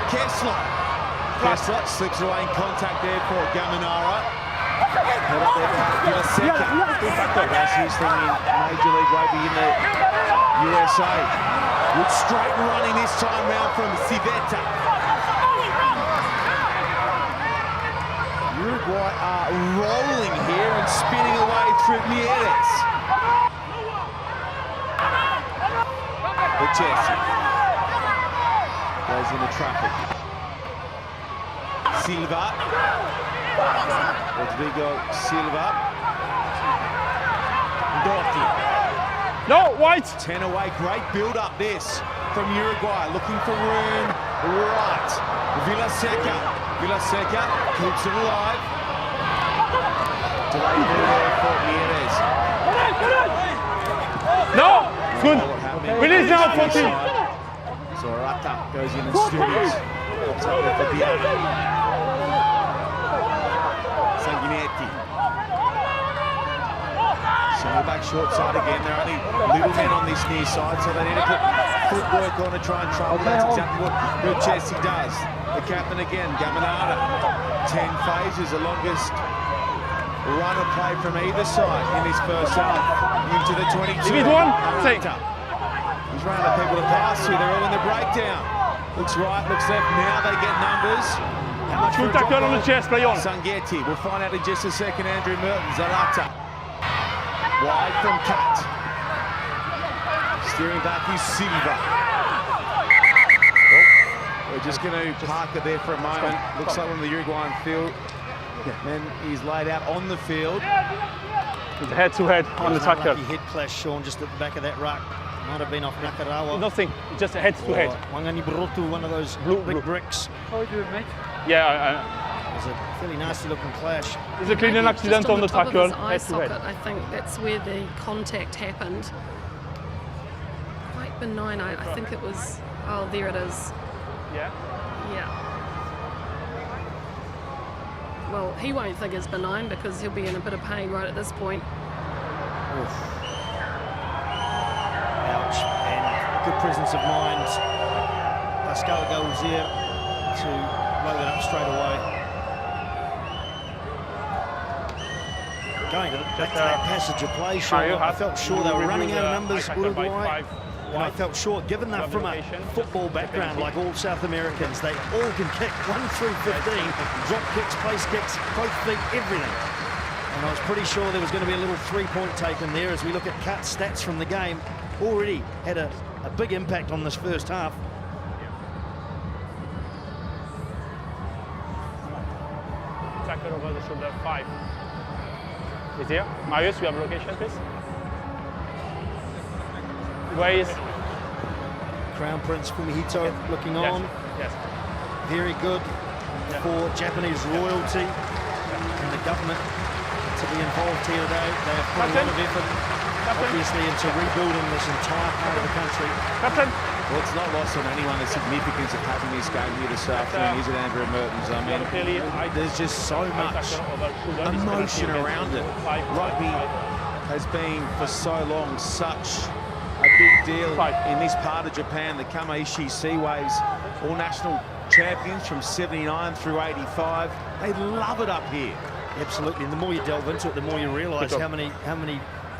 Kessler slips away in contact there for Gaminara. Head up there for Vila Seca. That's his thing in Major League Rugby in the USA. With straight running this time round from Civetta. Uruguay are rolling here and spinning away through Mieres. Chelsea goes into traffic. Silva. Rodrigo Silva. Dotti. No, white. 10 away, great build up this from Uruguay, looking for room right. Vila Seca keeps it alive. Delay there for Mieres. No, good. Release now, 14. Zorata goes in and steers. Pops up there for Diana. Sanguinetti. Send back short side again. There are only little men on this near side, so they need to put footwork on to try and trouble. That's exactly what Chelsea does. The captain again, Gaminara. 10 phases, the longest run of play from either side in this first half. Into the 22. Give it one. Take. He's running the people to pass to. They're all in the breakdown. Looks right, looks left. Now they get numbers. Good tackle on the chest, play on. Sangetti. We'll find out in just a second. Andrew Merton. Zarata. Wide from Cut. Steering back is Silva. Oh, we're just going to park it there for a moment. Looks like on the Uruguayan field. Then he's laid out on the field. It's a head-to-head on the tackle. Lucky head clash, Sean, just at the back of that ruck. Might have been off Nakarawa. Nothing, just a head-to-head. Wangani Brutu, one of those big bricks. How are you doing, mate? Yeah, It was a fairly nasty-looking clash. there's a clean accident on the tackle. Eye socket, I think that's where the contact happened. Quite benign. I think it was. Oh, there it is. Yeah. Yeah. Well, he won't think it's benign because he'll be in a bit of pain right at this point. Ouch. And good presence of mind. Pascal Gauzier to load it up straight away. Going back to that passage of play, Sean, I felt sure they were running out of numbers, Uruguay. And I felt sure, given they're from a football background like all South Americans, they all can kick 1 through 15, drop kicks, place kicks, both feet, everything. And I was pretty sure there was going to be a little 3-point taken there as we look at cut stats from the game. Already had a big impact on this first half. Tackle over the shoulder, 5. Is here. Marius, we have a location, please. Where is Crown Prince Fumihito looking on. Yes. Very good for Japanese royalty and the government to be involved here today. They have put a lot of effort, obviously, into rebuilding this entire part of the country. Captain. Well, it's not lost on anyone the significance of having this game here this afternoon, is it, Andrew Mertens? I mean, there's just so much emotion around it. Rugby has been for so long such a big deal in this part of Japan. The Kamaishi Sea Waves, all national champions from 79 through 85. They love it up here. Absolutely, and the more you delve into it, the more you realise how many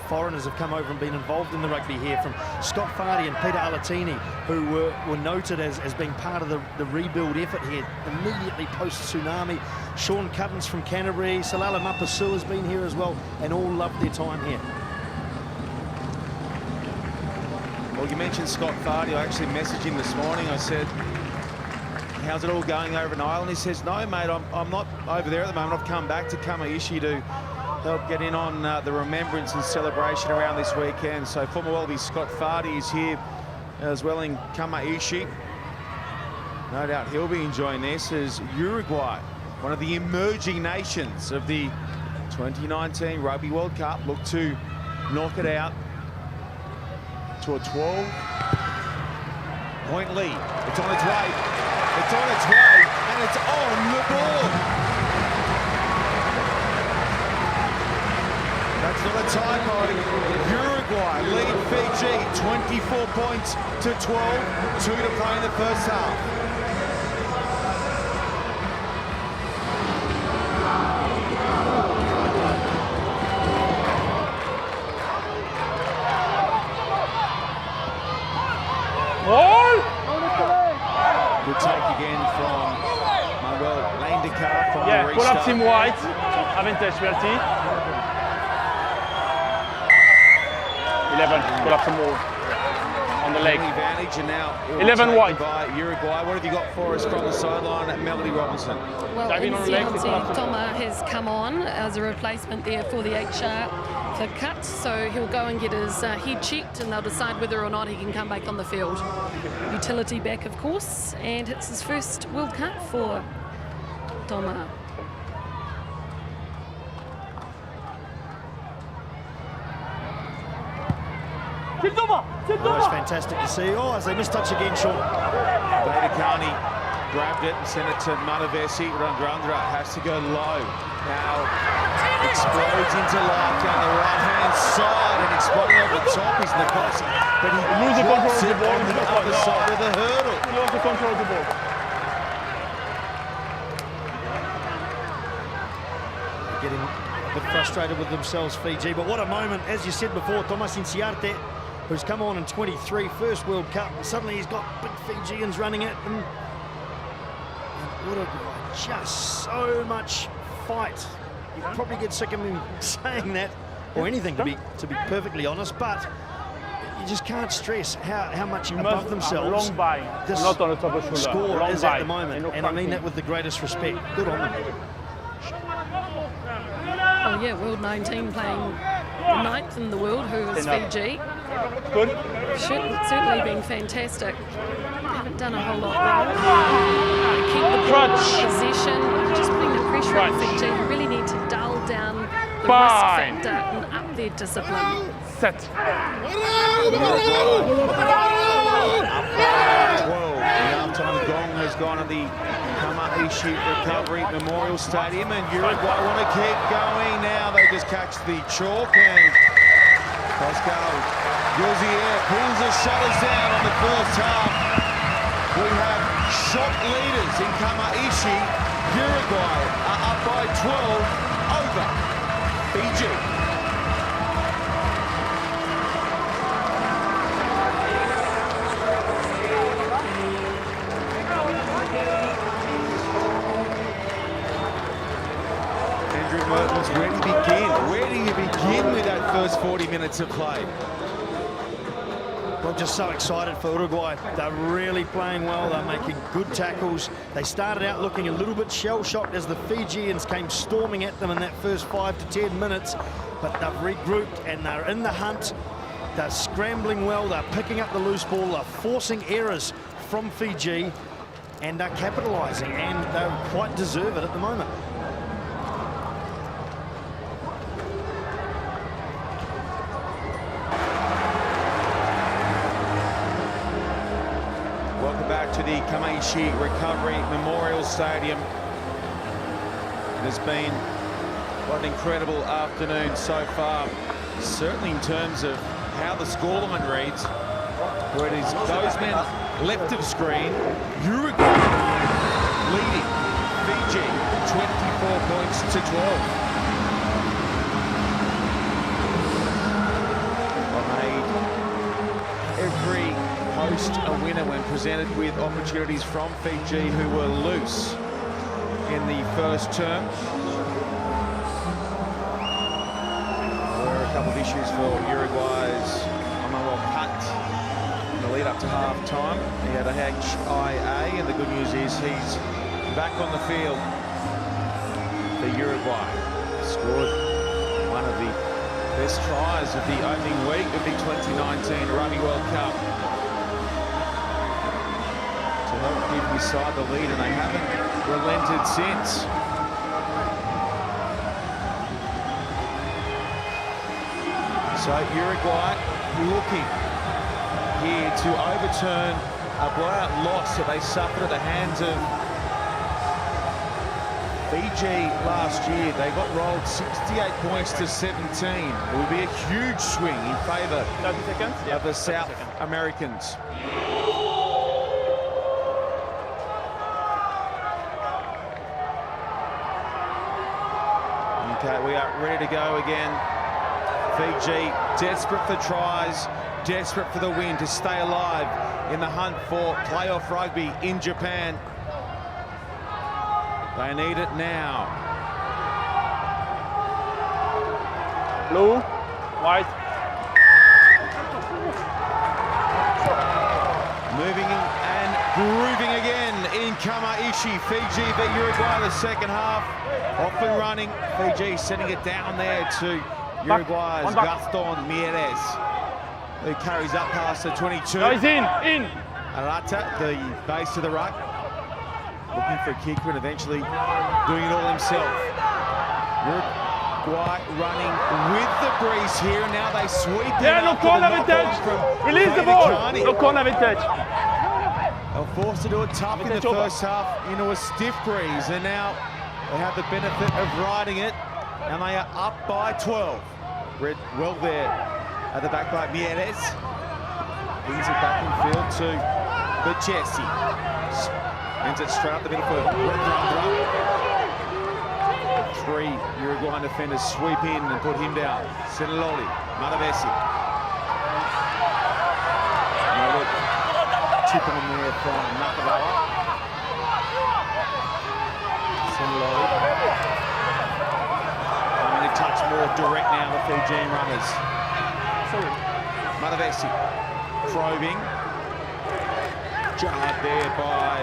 foreigners have come over and been involved in the rugby here, from Scott Fardy and Peter Alatini, who were noted as being part of the rebuild effort here immediately post-tsunami. Sean Cuttins from Canterbury, Salala Mapasu has been here as well, and all loved their time here. Well, you mentioned Scott Fardy. I actually messaged him this morning. I said, how's it all going over in Ireland? He says, no, mate, I'm not over there at the moment. I've come back to Kamaishi to help get in on the remembrance and celebration around this weekend. So former Wallaby Scott Fardy is here as well in Kamaishi. No doubt he'll be enjoying this as Uruguay, one of the emerging nations of the 2019 Rugby World Cup, look to knock it out to a 12-point lead. It's on its way. It's on its way, and it's on the board. That's not a typo. Uruguay lead Fiji 24 points to 12, 2 to play in the first half. Good take again from Manuel Landekar from the restart. Pull up Team White, advantage penalty. 11, pull up some more on the leg. Advantage, and now 11 White by Uruguay. What have you got for us from the sideline at Melody Robinson? Well, Toma has come on as a replacement there for the HR for cut, so he'll go and get his head checked, and they'll decide whether or not he can come back on the field. Utility back, of course, and it's his first World Cup for Toma. Oh, it's fantastic to see. Oh, as they mistouch again, Sean. Badakani grabbed it and sent it to Matavesi. Randrandra has to go low. Now explodes into life down the right-hand side, and exploding over the top is Nikosi. But he loses control of the ball on the other side of the hurdle. He lost the control of the ball. Getting a bit frustrated with themselves, Fiji. But what a moment, as you said before, Thomas Inciarte, who's come on in 23, first World Cup. Suddenly he's got big Fijians running it, and Uruguay, just so much fight. You probably get sick of him saying that, or anything, to be perfectly honest, but you just can't stress how much above themselves this not on the top of shoulder. Score long is by. at the moment, and I mean that with the greatest respect. Good on them. Oh yeah, World 19 playing the 9th in the world, who is Fiji. Good. Certainly been fantastic. Haven't done a whole lot wrong. Keep the ball possession, just putting the pressure on Fiji. You really need to dull down the risk factor and up their discipline. Set. 12. The halftime gong has gone at the Kamaishi Recovery Memorial Stadium, and Uruguay want to keep going now. They just catch the chalk, and Pascal Gauzier pulls the shutters down on the first half. We have shot leaders in Kamaishi. Uruguay are up by 12 over Fiji. Mertens, where do you begin? Where do you begin with that first 40 minutes of play? I'm just so excited for Uruguay. They're really playing well. They're making good tackles. They started out looking a little bit shell-shocked as the Fijians came storming at them in that first 5 to 10 minutes, but they've regrouped and they're in the hunt. They're scrambling well. They're picking up the loose ball. They're forcing errors from Fiji, and they're capitalising, and they quite deserve it at the moment. To the Kamaishi Recovery Memorial Stadium. It has been what an incredible afternoon so far certainly in terms of how the scoreline reads, where it is those men left of screen, Uruguay leading Fiji 24 points to 12. Every host a winner when presented with opportunities from Fiji, who were loose in the first term. There were a couple of issues for Uruguay's cut in the lead up to half time. He had a HIA, and the good news is he's back on the field for Uruguay. Scored one of the best tries of the opening week of the 2019 Rugby World Cup to help give his side the lead, and they haven't relented since. So Uruguay looking here to overturn a blowout loss that they suffered at the hands of Fiji last year. They got rolled 68 points to 17. It would be a huge swing in favour of the South Americans. Okay, we are ready to go again. Fiji desperate for tries, desperate for the win to stay alive in the hunt for playoff rugby in Japan. They need it now. Blue, white. Moving and grooving again in Kamaishi. Fiji beat Uruguay the second half. Off and running. Fiji sending it down there to Uruguay's Gaston Mieres, who carries up past the 22. No, he's in. Arata, the base of the ruck, looking for a kicker and eventually doing it all himself. Uruguay running with the breeze here, and now they sweep it no up. corner vintage. Release the ball. No corner vintage. They were forced to do it tough in the first half into a stiff breeze, and now they have the benefit of riding it, and they are up by 12. Read well there at the back by Mieres. Brings it back in field to Bachesi. Ends it straight up the middle for Rendra. Three Uruguayan defenders sweep in and put him down. Seniloli, Matavesi. Tip on there from Nakalawa. Seniloli. A touch more direct now, the Fijian runners. Matavesi probing. Jarred there by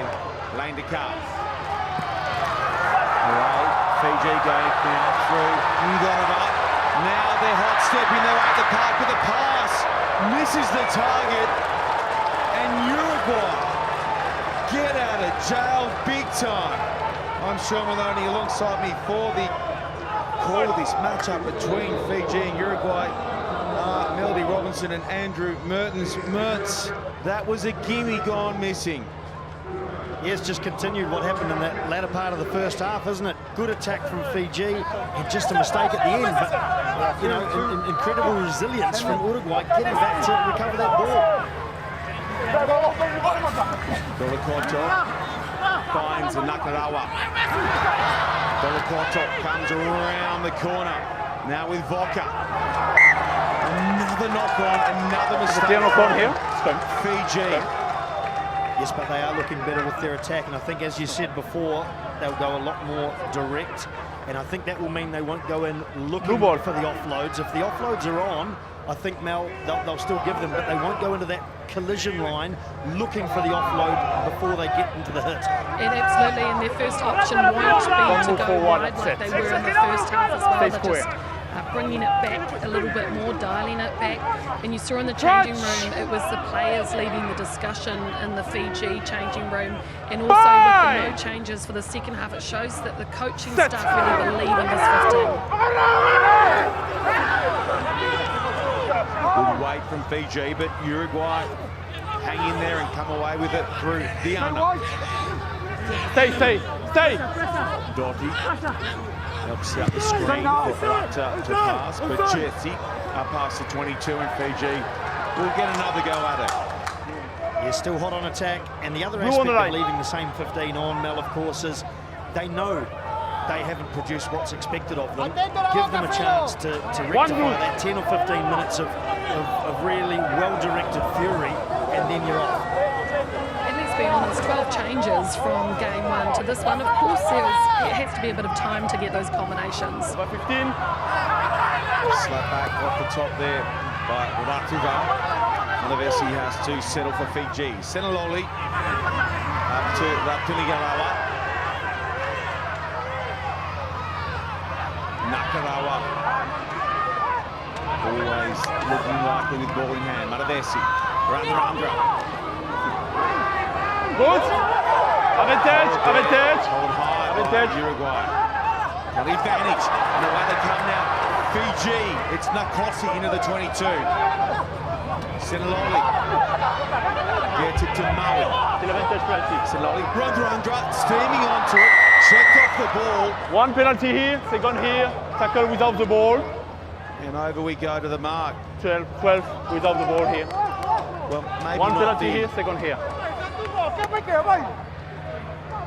Lane Descartes. Fiji going now through. You got it up. Now they're hot stepping their way at the park with a pass. Misses the target. And Uruguay get out of jail big time. I'm Sean Maloney alongside me for the call of this matchup between Fiji and Uruguay. Melody Robinson and Andrew Mertens. Mertz, that was a gimme gone missing. Yes, just continued what happened in that latter part of the first half, isn't it? Good attack from Fiji and just a mistake at the end, but you know, incredible resilience from Uruguay getting back to recover that ball. Dolakoto finds the Nakarawa. Dolakoto comes around the corner. Now with Voka. Another knock on, another mistake. Here? Fiji. Yes, but they are looking better with their attack, and I think, as you said before, they'll go a lot more direct, and I think that will mean they won't go in looking for the offloads. If the offloads are on, I think, Mel, they'll still give them, but they won't go into that collision line looking for the offload before they get into the hit. And absolutely, and their first option won't be to go wide like they were in the first half as well. They're just bringing it back a little bit more, dialing it back. And you saw in the changing room, it was the players leading the discussion in the Fiji changing room. And also with the no changes for the second half, it shows that the coaching staff really believe in this 15. Good weight from Fiji, but Uruguay hang in there and come away with it through Diana. Stay. Dotti helps out the screen for Arata to pass, but Jesse past the 22, and Fiji will get another go at it. Yeah, still hot on attack. And the other aspect of leaving the same 15 on, Mel, of course, is they know they haven't produced what's expected of them. Give them a chance to rectify that 10 or 15 minutes of really well-directed fury, and then you're off. And let's be honest, 12 changes from game one to this one. Of course, it has to be a bit of time to get those combinations. 15. Slap back off the top there by Ratuva. Malavesi has to settle for Fiji. Seniloli up to Ratunigarawa. Nakarawa always looking likely with ball in hand. Malavesi, Randra. Good. Avantage. Hold high by Uruguay. Got the advantage. And away they come now. Fiji. It's Nakosi into the 22. Seniloli gets it to Maui. Seniloli, Randra steaming onto it. Checked off the ball. One penalty here, second here, tackle without the ball. And over we go to the mark. 12 without the ball here. Well, maybe one not penalty here, second here.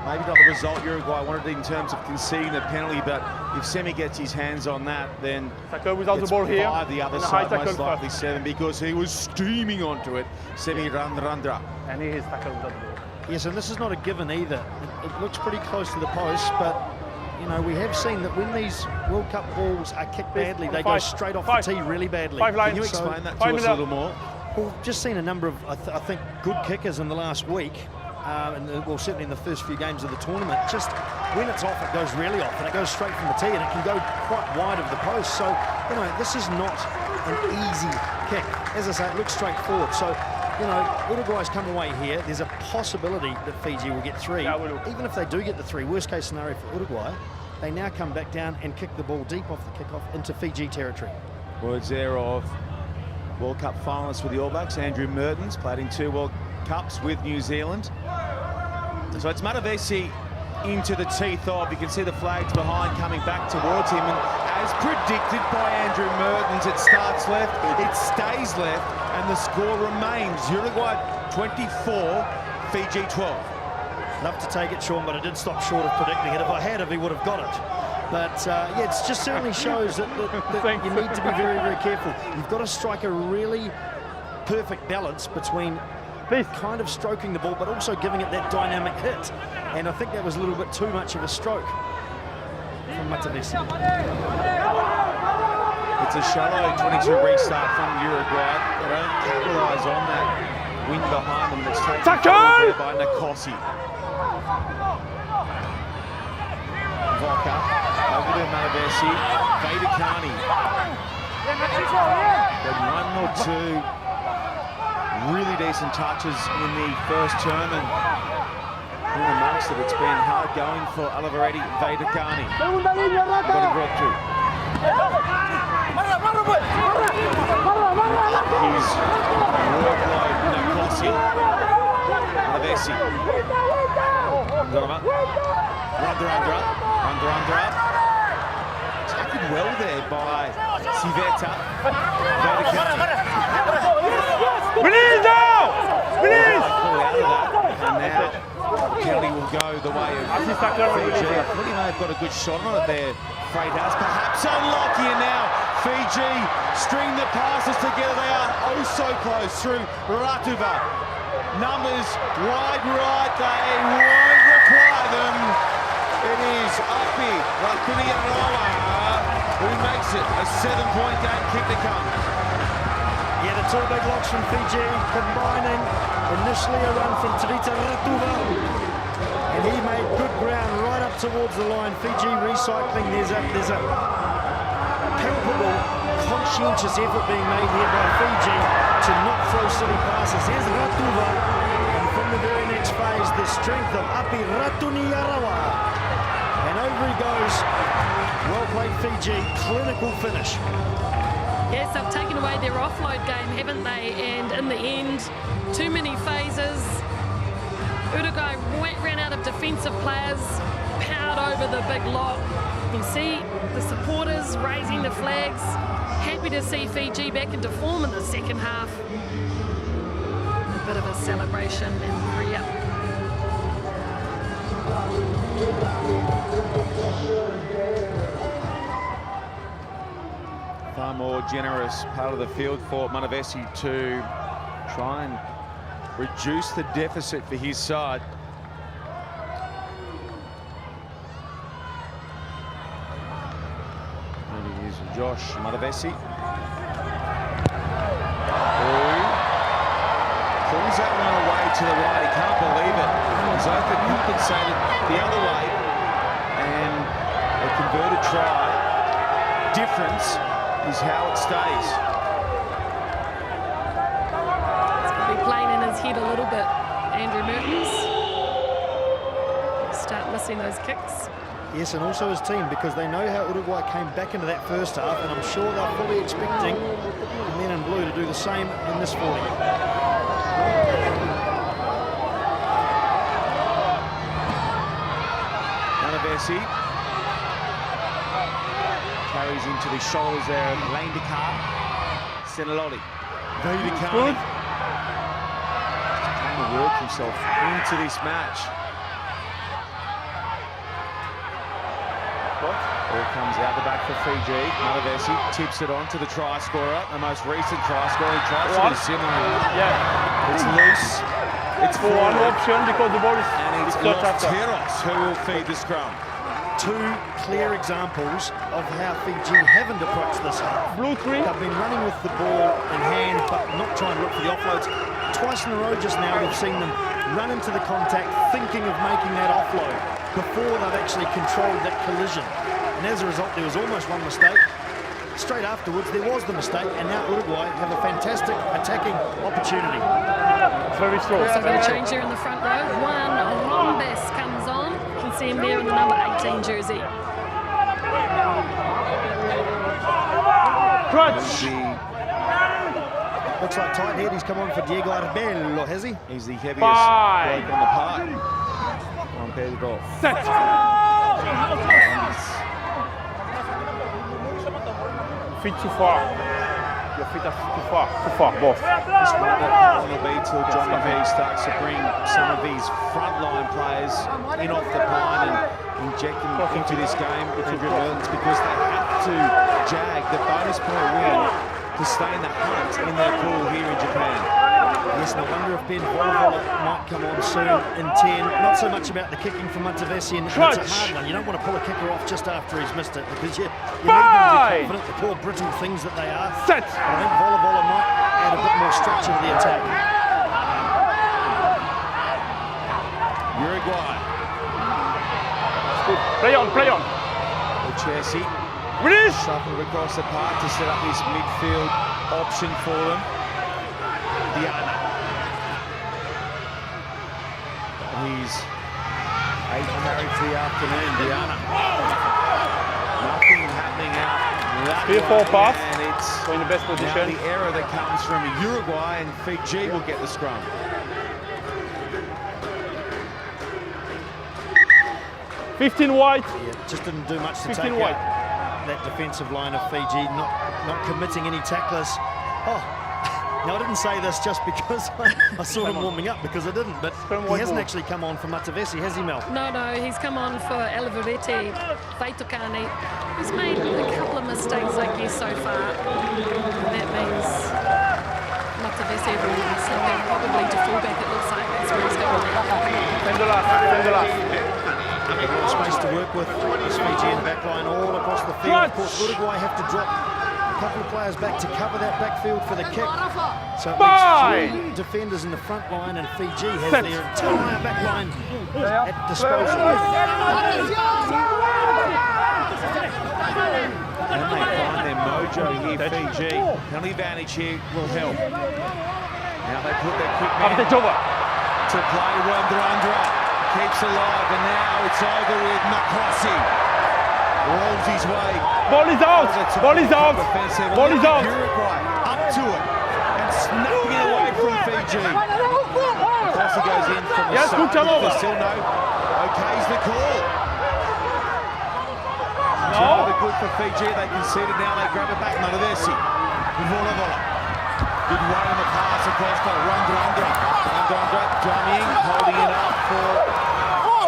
Maybe not the result Uruguay wanted in terms of conceding the penalty, but if Semi gets his hands on that, then tackle without the ball here. 5, the other side most likely 7, because he was steaming onto it. Semi Randra. And he is tackle without the ball. Yes, and this is not a given either. It looks pretty close to the post, but you know, we have seen that when these World Cup balls are kicked badly, they go straight off the tee really badly. Can you explain that to us a little more? Well, just seen a number of, I think, good kickers in the last week, well, certainly in the first few games of the tournament. Just when it's off, it goes really off, and it goes straight from the tee, and it can go quite wide of the post. So, you know, this is not an easy kick. As I say, it looks straightforward. So, you know, Uruguay's come away here. There's a possibility that Fiji will get 3. Even if they do get the 3, worst case scenario for Uruguay, they now come back down and kick the ball deep off the kickoff into Fiji territory. Words there of World Cup finalist with the All Blacks, Andrew Mertens, played in 2 World Cups with New Zealand. So it's Malavesi into the teeth of, you can see the flags behind coming back towards him, and as predicted by Andrew Mertens, it starts left, it stays left, and the score remains Uruguay 24, Fiji 12. Love to take it, Sean, but I did stop short of predicting it. If I had, he would have got it. But yeah, it just certainly shows that you need to be very, very careful. You've got to strike a really perfect balance between kind of stroking the ball, but also giving it that dynamic hit. And I think that was a little bit too much of a stroke from Malavesi. It's a shallow 22 restart from Uruguay. They don't capitalise on that wing behind them. That's taken by Nakosi. Voka over to Malavesi. Vaidakani. Got 1 or 2 really decent touches in the first term, and in amongst it, it's been hard going for Oliveretti Vaidakani. Got it brought through. His workload, Nakosi. Malavesi. Randra. Tackled well there by Civetta. Release now! Release! Pull out of that, and now the penalty will go the way of Fiji. I think they've got a good shot on it there. Freitas perhaps unlucky, and now Fiji string the passes together. They are oh so close through Ratuva. Numbers wide right, they won't require them. It is Api Ratunigarawa who makes it a 7-point game kick to come. Yeah, the 2 big locks from Fiji combining. Initially a run from Tirita Ratuva, and he made good ground right up towards the line. Fiji recycling. There's a palpable, conscientious effort being made here by Fiji to not throw silly passes. Here's Ratuva, and from the very next phase, the strength of Api Ratunigarawa. And over he goes. Well played, Fiji. Clinical finish. Yes, they've taken away their offload game, haven't they? And in the end, too many phases. Uruguay ran out of defensive players, powered over the big lock. You can see the supporters raising the flags, happy to see Fiji back into form in the second half. A bit of a celebration and re-up. Far more generous part of the field for Manavesi to try and reduce the deficit for his side. Maybe here's Josh Manavesi. Pulls that one away to the right. He can't believe it. Zoka compensated the other way, and a converted try. Difference is how it stays. It's going to be playing in his head a little bit, Andrew Mertens. Start missing those kicks. Yes, and also his team, because they know how Uruguay came back into that first half, and I'm sure they're fully expecting the men in blue to do the same in this 40. Manavesi carries into the shoulders there of Lane Dakar. Seniloli. Vidikani. Trying to work himself into this match. Ball comes out the back for Fiji. Manavesi tips it on to the try scorer, the most recent try scorer. He tries to do similar. Yeah. It's loose. It's for one option because the ball is and it's Lofteros who will feed the scrum. Two clear examples of how Fiji haven't approached this half. Blue 3. They've been running with the ball in hand, but not trying to look for the offloads. Twice in a row just now we've seen them run into the contact, thinking of making that offload before they've actually controlled that collision. And as a result, there was almost one mistake. Straight afterwards, there was the mistake, and now Uruguay have a fantastic attacking opportunity. Very strong. Also got a change here in the front row. One Rombes comes on. You can see him there in the number 18 jersey. Crutch. Looks like tight head. He's come on for Diego Arbello, has he? He's the heaviest Five. bloke on the park. On Pedro. Set. Feet too far. Your feet are too far. Too far, both. This might not be till John McVie starts to bring some of these frontline players in off the pine and inject them into this game, Andrew Mertens, because they have to jag the bonus point win to stay in the hunt in their pool here in Japan. Yes, and I wonder if Ben Volvola might come on soon in 10. Not so much about the kicking from Manavesi, and it's a hard one. You don't want to pull a kicker off just after he's missed it, because you need them to be confident, the poor brittle things that they are. Set. But I think Volvola might add a bit more structure to the attack. Uruguay. Play on, play on. Chelsea. Release. Shuffled across the park to set up this midfield option for them. Diana. He's 8 carry for the afternoon. Diana. Nothing happening out that Clear way, pass. and it's in the best position. now the error that comes from Uruguay, and Fiji will get the scrum. $15 white. Yeah, just didn't do much to 15 take white. out that defensive line of Fiji, not committing any tacklers. Oh, now I didn't say this just because I saw him warming up, because I didn't, but he hasn't actually come on for Manavesi, has he, Mel? No, he's come on for Aliverete Faitokani, who's made a couple of mistakes, I guess, so far. And that means Manavesi will be slipping probably to fullback, it looks like. That's where he's going. Send the last. Space to work with this Fijian backline all across the field. Of course, Uruguay have to drop a couple of players back to cover that backfield for the kick. So it leaves 3 defenders in the front line, and Fiji has their entire backline at disposal. And they find their mojo here, Fiji. Penalty advantage here will help. Now they put their quick man to play. Wandrandra keeps alive, and now it's over with Makasi. Rolls his way. Ball is out. Ball is out. Ball is out. Uruguay up to it and snapping it away from Fiji. Makasi goes in from the side. Still no. Okay's the call. Rather good for Fiji. They conceded, now they grab it back. Malavesi. Vola. Good way on the pass across to Randra. Drumming, holding it up for...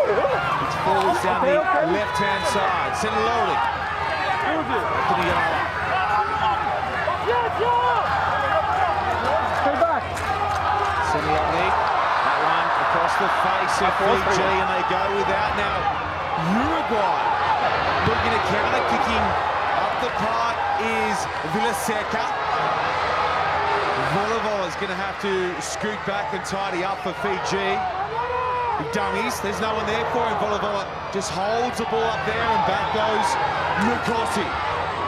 It's forwards down the left-hand side. Seniloli. Seniloli. That one across the face of Fiji, and they go without now. Uruguay looking at counter, kicking up the part is Villaseca. Volleyball is going to have to scoot back and tidy up for Fiji. Dummies, there's no one there for him. Volleyball just holds the ball up there and back goes Mukosi.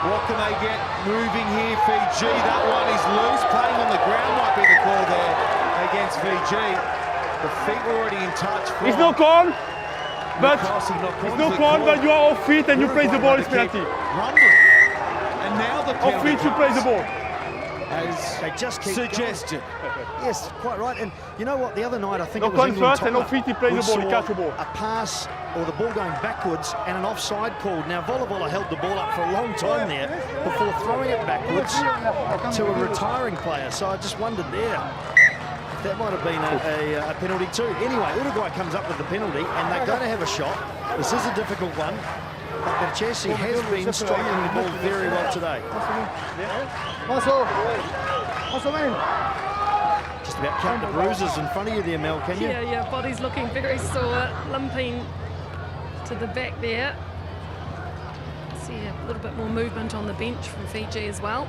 What can they get moving here, Fiji? That one is loose. Playing on the ground might be the call there against Fiji. The feet were already in touch. It's no call, but it's no call, but you are off feet and you play the ball, it's penalty. Rumbling. And now the penalty off feet, you play the ball. As they just keep suggested. Yes, quite right. And you know what? The other night, I think No it was England first and no feet, he plays the ball, he catch the ball. A pass or the ball going backwards and an offside called. Now, Volleyball held the ball up for a long time there before throwing it backwards to a retiring player. So I just wondered there if that might have been a penalty too. Anyway, Uruguay comes up with the penalty and they're going to have a shot. This is a difficult one. But Chelsea has been striking the ball very well today. Just about count the bruises in front of you there, Mel, can you? Yeah, body's looking very sore, limping to the back there. See a little bit more movement on the bench from Fiji as well.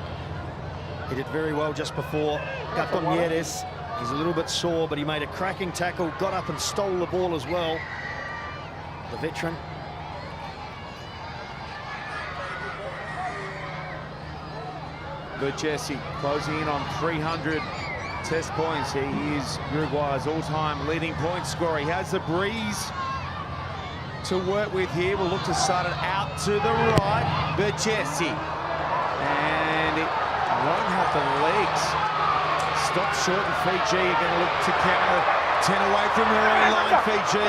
He did very well just before. Caponières, he's a little bit sore, but he made a cracking tackle, got up and stole the ball as well. The veteran. Jesse closing in on 300 test points. He is Uruguay's all-time leading point scorer. He has the breeze to work with here. We'll look to start it out to the right. Jesse. And it won't have the legs. Stop short, and Fiji are going to look to counter. 10 away from their own line, Fiji.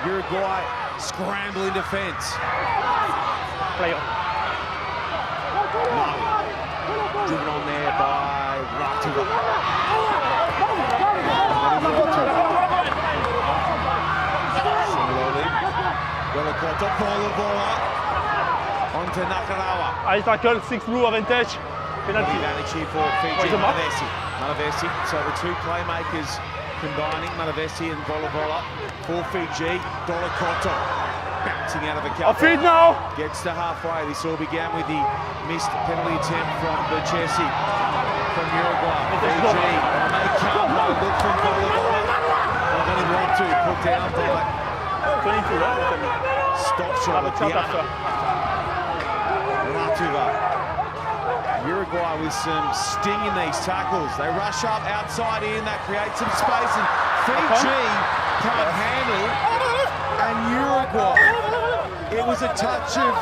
Uruguay scramble in defence. Play on. Driven on there by Ratuva. Similarly, Velocotta, Vola, onto Nakarawa. I tackle 6 blue advantage. Penalty. Advantage here for Fiji. Malavesi. So the two playmakers combining, Malavesi and Vola for Fiji. Velocotta. Bouncing out of the cup. Off feet now. Gets to halfway. This all began with the missed penalty attempt from Chelsea from Uruguay. Fiji. And they can't look from Vola. They're going to want to put down by 22, right? stop shot of Diana. Ratuva. Uruguay with some sting in these tackles. They rush up outside in. That creates some space. And Fiji can't handle. And Uruguay, it was a touch of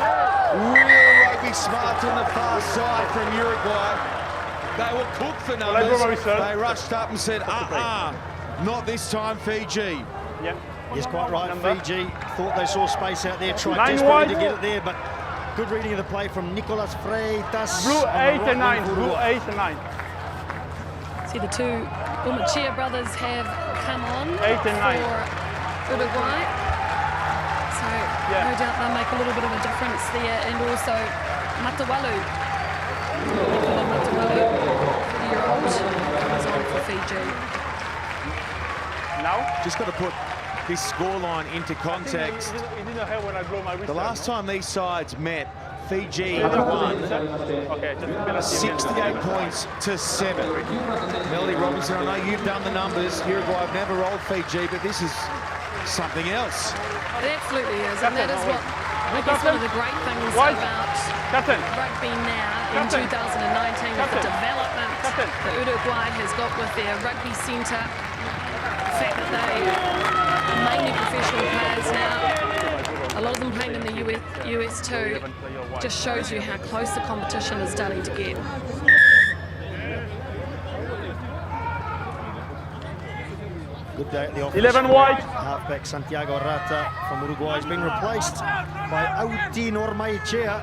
real rugby smarts on the far side from Uruguay. They were cooked for numbers. They rushed up and said, not this time, Fiji. Yeah. Yes, quite right. Fiji thought they saw space out there, tried desperately to get it there, but good reading of the play from Nicolas Freitas. Blue 8 and 9. Blue 8 and 9. See, the two Umachia brothers have come on 8 and 9 for Uruguay. So no doubt they'll make a little bit of a difference there. And also Matawalu, 40-year-old, comes on for Fiji. Now? Just got to put this scoreline into context. The last time these sides met, Fiji won 68 points to 7. Melody Robinson, I know you've done the numbers. Uruguay have never rolled Fiji, but this is something else. It absolutely is, and that is what I guess one of the great things about rugby now in 2019 with the development that Uruguay has got with their rugby centre. The fact that they are mainly professional players now, a lot of them playing in the US too, just shows you how close the competition is starting to get. Good day at the office. 11 wide. Halfback Santiago Arata from Uruguay has been replaced by Auti Normaichea,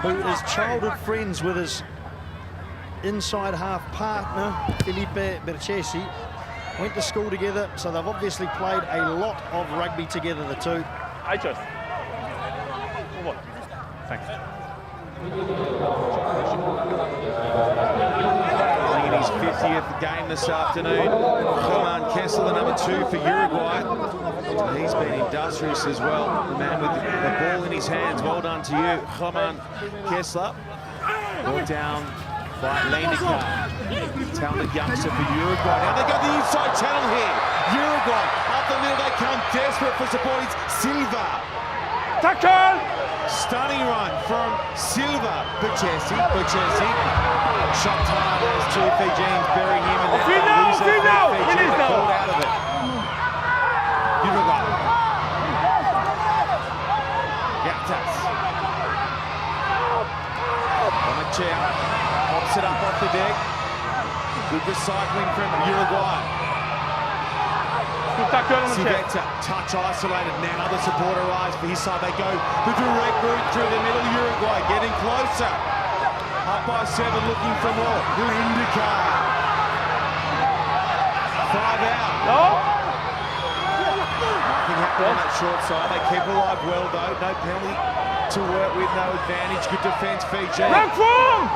who is childhood friends with his inside half partner, Felipe Berchesi. Went to school together, so they've obviously played a lot of rugby together, the two. I just. Move on. Thanks. In his 50th game this afternoon, Herman Kessler, the number 2 for Uruguay. He's been industrious as well. The man with the ball in his hands. Well done to you, Herman Kessler. Brought down by Lendika. Talented youngster for Uruguay. Now they go the inside channel here. Uruguay up the middle. They come desperate for support. It's Silva. Tackle! Stunning run from Silva. Berchesi. Shot hard as two Fijians burying him and Finish now! Called out of it. Uruguay. Gatas. Omachea pops it up off the deck. Good recycling from Uruguay. Siveta, touch isolated. Now the support arrives for his side. They go the direct route through the middle. Uruguay getting closer. Up by 7, looking for more. Lendika. 5 out. No. Nothing happened on that short side. They keep alive well though. No penalty to work with. No advantage. Good defence, Fiji. Run form!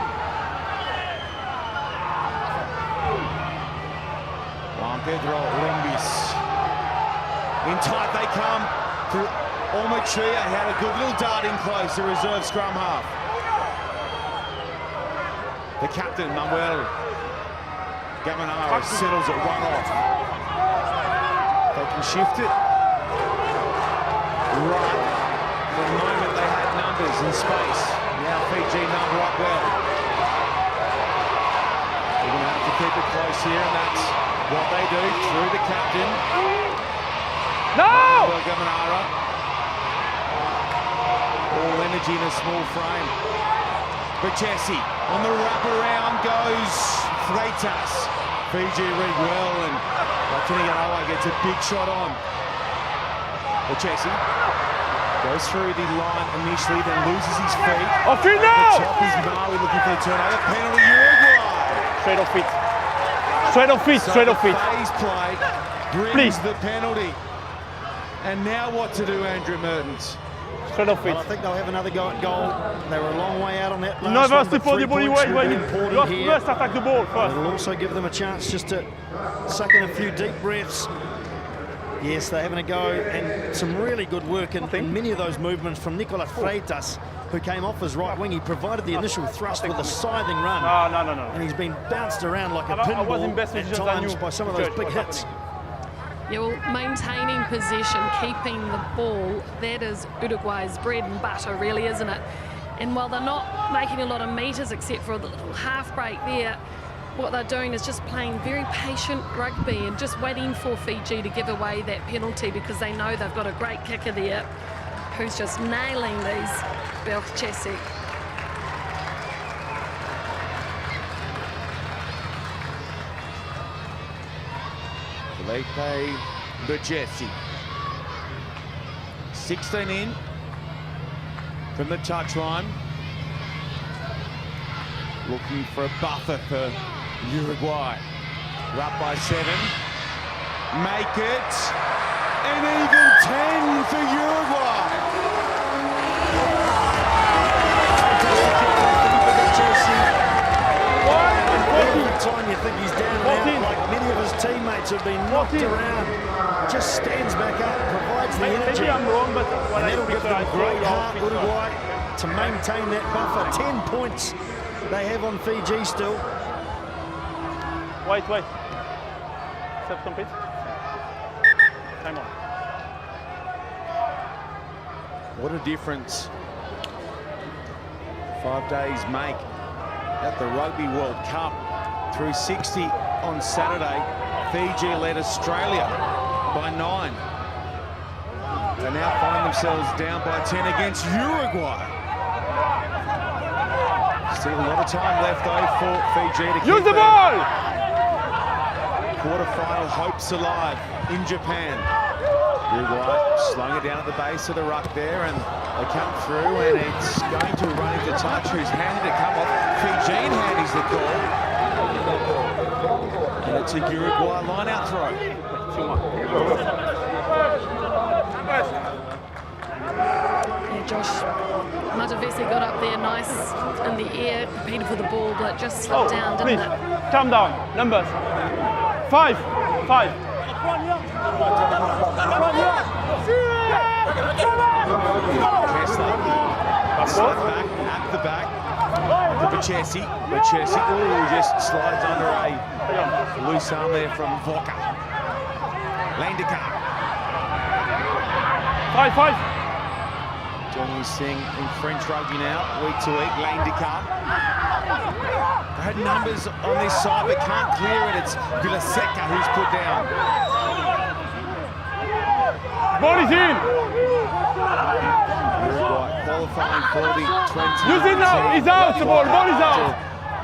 Juan Pedro Limbis. In tight they come through Omachea. Had a good little dart in close, the reserve scrum half. The captain, Manuel Gamanaro, settles it one off. They can shift it. Right. For the moment they had numbers and space. Now Fiji number up well. They're going to have to keep it close here, and that's what they do through the captain. No! Gamanaro. All energy in a small frame. Berchesi on the wraparound goes Freitas. Fiji read well, and Wakinigarawa gets a big shot on. Berchesi goes through the line initially, then loses his feet. Off it At now! the top is Maui looking for the turnover. Penalty Uruguay. Straight off it. Straight off it, straight off it. Phase play brings the penalty. And now what to do, Andrew Mertens? Straight off it. Well, I think they'll have another go at goal. They were a long way out on that No, last one, first but for 3 the body points weight. will be You important here. first attack the ball first. It'll also give them a chance just to suck in a few deep breaths. Yes, they're having a go, and some really good work in many of those movements from Nicolas Freitas, who came off his right wing. He provided the initial thrust with a scything run. No. And he's been bounced around like a I was in pinball best at position than times you. by some of those big hits. Yeah, well, maintaining possession, keeping the ball, that is Uruguay's bread and butter, really, isn't it? And while they're not making a lot of metres, except for the little half break there, what they're doing is just playing very patient rugby and just waiting for Fiji to give away that penalty, because they know they've got a great kicker there who's just nailing these Berchesi. Felipe Berchesi. 16 in from the touchline. Looking for a buffer for Uruguay. We're up by 7. Make it. And even 10 for Uruguay. Every time you think he's down and out, like many of his teammates have been knocked around, just stands back up, provides the energy. Maybe I'm wrong, but And that'll give them great heart, Uruguay, to maintain that buffer. 10 points they have on Fiji still. Wait. Self-compete. Time on. What a difference 5 days make at the Rugby World Cup. Through 60 on Saturday, Fiji led Australia by 9. They now find themselves down by 10 against Uruguay. Still a lot of time left though for Fiji to keep Use the ball! quarter-final hopes alive in Japan. Uruguay slowing it down at the base of the ruck there, and they come through, and it's going to run into touch. Who's handed it come off? Fijian hand is the call. And it's a Uruguay line-out throw. Yeah, Josh Matavesi got up there nice in the air, competed for the ball, but it just slipped down, didn't it? Calm down. Numbers. 5. Slide back, at the back, to Bachesi. Bachesi, ooh, just slides under a loose arm there from Voka. Landekar. 5. Doing his thing in French rugby now, week to week. Landekar. They had numbers on this side, but can't clear it. It's Villaseca who's put down. Ball is in. Qualifying for the 20. Use it now. He's out. The ball. Ball is out.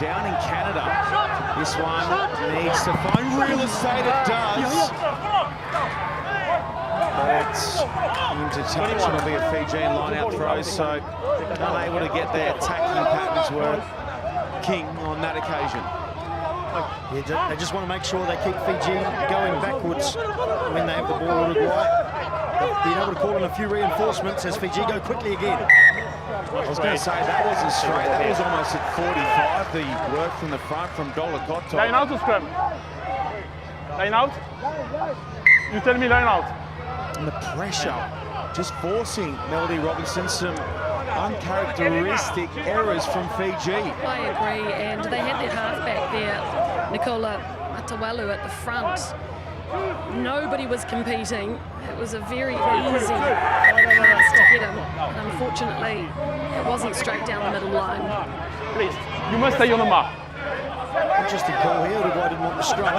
Down in Canada. This one needs to find real estate. It does. But into touch. It'll be a Fijian line-out throw. So unable to get their attacking patterns work. King on that occasion. Yeah, they just want to make sure they keep Fiji going backwards when they have the ball. Uruguay. They've been able to call in a few reinforcements as Fiji go quickly again. I was going to say, that wasn't straight. That was almost at 45, the work from the front from Dolakoto. Line out or scrum? Line out? You tell me line out. And the pressure, just forcing Melody Robinson some uncharacteristic errors from Fiji. I agree, and they had their halfback there, Nicola Matawalu, at the front. Nobody was competing. It was a very easy pass to get him. And unfortunately, it wasn't straight down the middle line. Please, you must stay on the mark. Interesting call here. Uruguay didn't want the scrum.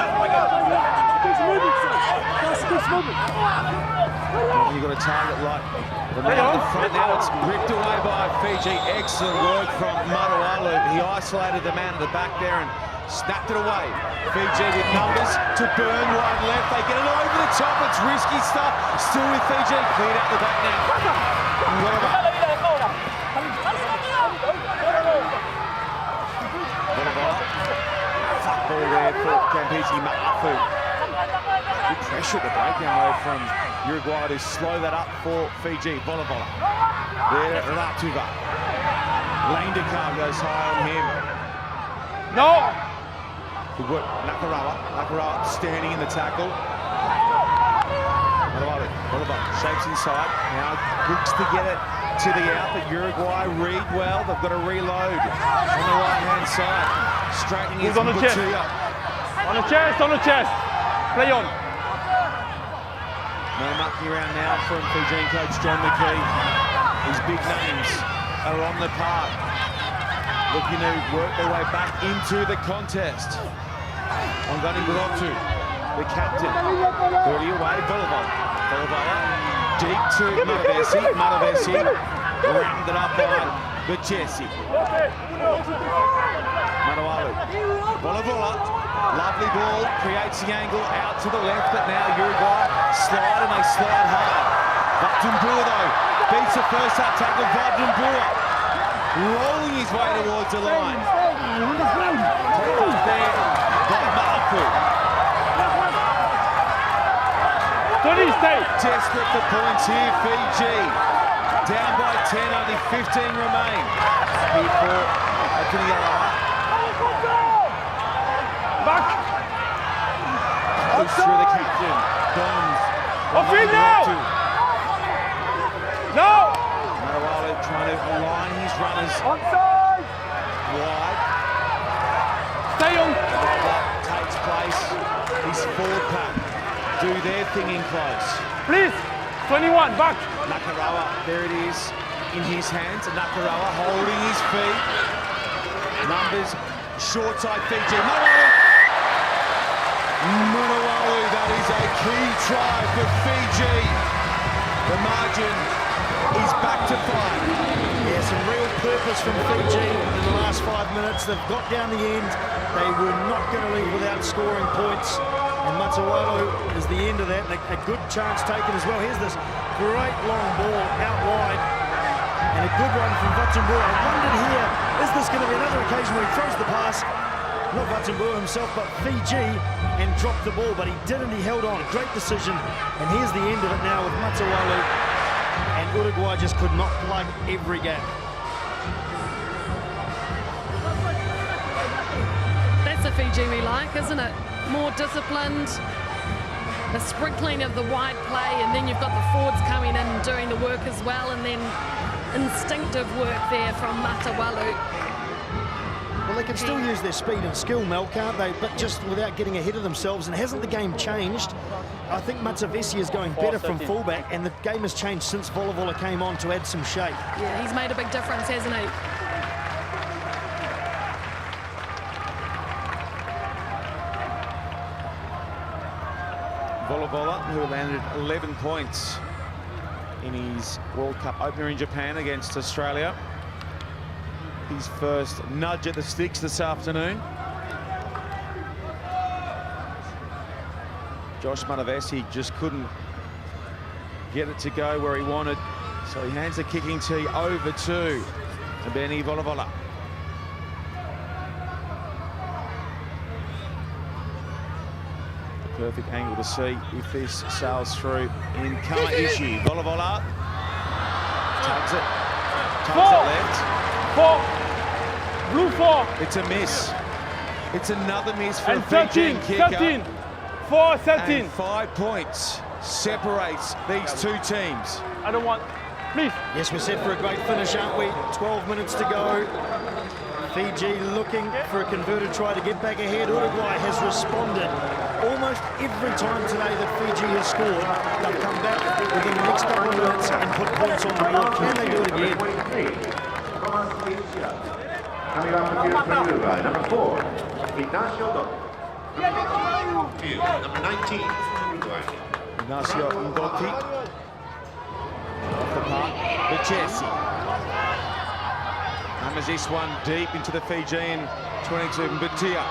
You've got a target like the man at the front now. It's ripped away by Fiji. Excellent work from Matawalu. He isolated the man at the back there and snapped it away. Fiji with numbers to burn wide left. They get it over the top. It's risky stuff. Still with Fiji. Cleared out the back now. Fuck ball there for Campisi Ma'afu. Good pressure at the breakdown though from Uruguay to slow that up for Fiji. Vola. There, Ratuva. Landekar goes high on him. No! Good work, Nakarawa standing in the tackle. Oliver shapes inside, now looks to get it to the out, but Uruguay read well. They've got to reload on the right-hand side. Straightening his on the chest. On the chest. Play on. No mucking around now from Fijian coach John McKee. These big names are on the park, looking to work their way back into the contest. Ongani Burotu, the captain, 30 away, Bolivar, deep to Matavesi, rounded up by Bachesi. Matawalu, Bolivar, lovely ball, creates the angle out to the left, but now Uruguay slide and they slide hard. Vatumbua though, beats the first up tackle, Vatumbua. Rolling his way towards the line. There by Ma'afu. Desperate for points here, Fiji. Down by 10, only 15 remain. Here for Akiniara. Back. Goes through the captain. Dons. Off in now! No! Matawalu trying to align his runners Onside! wide. Stay on! That takes place. His forward pack do their thing in close. Please! 21, back! Nakarawa, there it is in his hands. Nakarawa holding his feet. Numbers, short side Fiji. Matawalu, that is a key try for Fiji. The margin is back to 5. Yeah, some real purpose from Fiji in the last 5 minutes. They've got down the end. They were not going to leave without scoring points. And Matawalo is the end of that. A good chance taken as well. Here's this great long ball out wide. And a good run from Vatsumbua. I wondered here, is this going to be another occasion where he throws the pass? Not Vatsumbua himself, but Fiji, and dropped the ball. But he didn't, he held on. Great decision. And here's the end of it now with Matawalo. And Uruguay just could not plug every gap. That's the Fiji we like, isn't it? More disciplined, a sprinkling of the wide play, and then you've got the forwards coming in and doing the work as well, and then instinctive work there from Matawalu. Well, they can still use their speed and skill, Mel, can't they? But just without getting ahead of themselves. And hasn't the game changed? I think Matsavesi is going better from fullback, and the game has changed since Volavola came on to add some shape. Yeah, he's made a big difference, hasn't he? Volavola, who landed 11 points in his World Cup opener in Japan against Australia. His first nudge at the sticks this afternoon. Josh Matavesi just couldn't get it to go where he wanted, so he hands the kicking tee over to Benny Volavola. Perfect angle to see if this sails through in Kamaishi. Volavola tugs it left. 4, blue 4. It's a miss. It's another miss for And a Fijian 13, kicker. 13. 4, 13. And 5 points separates these two teams. I don't want, please. Yes, we're set for a great finish, aren't we? 12 minutes to go. Fiji looking for a converted try to get back ahead. Uruguay has responded almost every time today that Fiji has scored. They've come back within the next couple of minutes and put points on the board. Can they do it again? Coming off the field for Uruguay, number 4, Ignacio number 19 for Uruguay. Ignacio Ndoki. Off the park, Bachesi. Hammers this one deep into the Fijian 22. Mbatia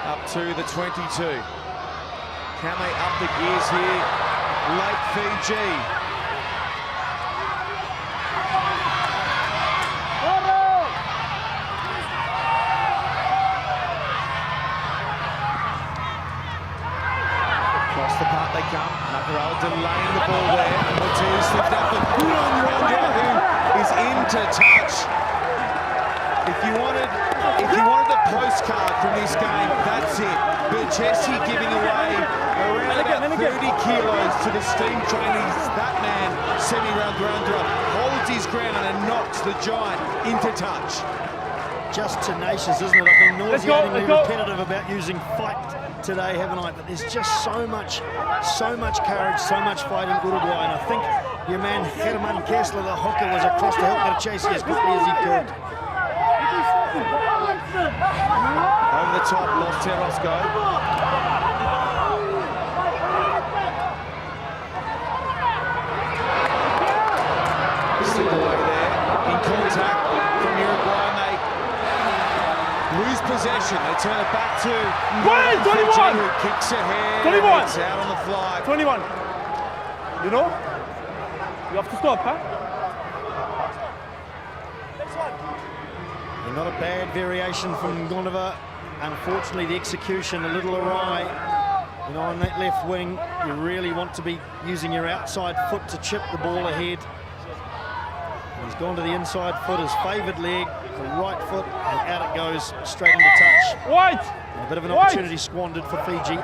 up to the 22. Can they up the gears here? Late Fiji. Across the park they come. Nakarala delaying the ball there. Mbatia slipped up and good on Rondra, who is into touch. If you wanted the postcard from this game, that's it. Bachesi giving away around about 30 kilos to the steam trainees. That man, Semi Ragurandra, holds his ground and knocks the giant into touch. Just tenacious, isn't it? I've been nauseatingly repetitive about using fight today, haven't I? But there's just so much courage, so much fight in Uruguay, and I think your man Herman Kessler, the hooker, was across to help Marchesi as quickly as he could. Over the top, Los Teros go. Slip away there, in contact from Uruguay, and they lose possession. They turn it back to 21, who kicks ahead. 21. It's out on the fly. 21. You know? You have to stop, huh? And not a bad variation from Gondova. Unfortunately, the execution a little awry. You know, on that left wing, you really want to be using your outside foot to chip the ball ahead. And he's gone to the inside foot, his favoured leg, the right foot, and out it goes, straight into touch. White! And a bit of an opportunity squandered for Fiji.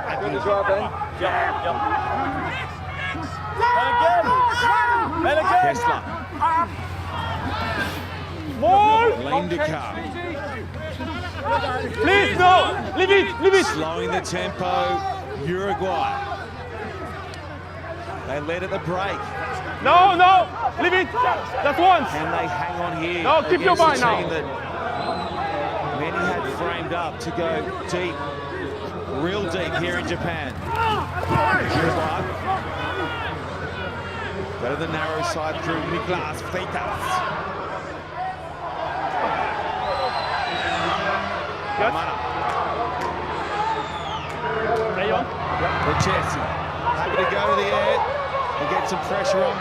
Kessler. More! Lindeka. Please, no! Leave it! Slowing the tempo, Uruguay. They led at the break. No! Leave it! That's once! Can they hang on here? No, keep your mind now. That many had framed up to go deep, real deep here in Japan. Uruguay. Go to the narrow side through Niklas Freitas. Buchesi happy to go to the air and get some pressure on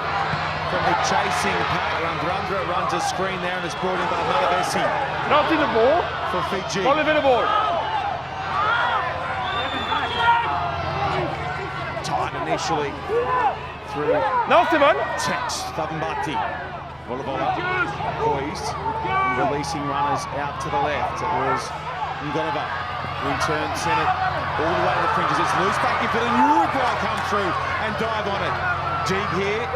from the chasing pack. Randra runs a screen there and is brought in by Malavesi. Not in the ball. For Fiji. Only in the ball. Tight initially through. Now, Steven. Tex Thavumbati. Volleyball poised, releasing runners out to the left. It was Ngonova who in turn sent it all the way to the fringes. It's loose back in field and Uruguay come through and dive on it. Deep here,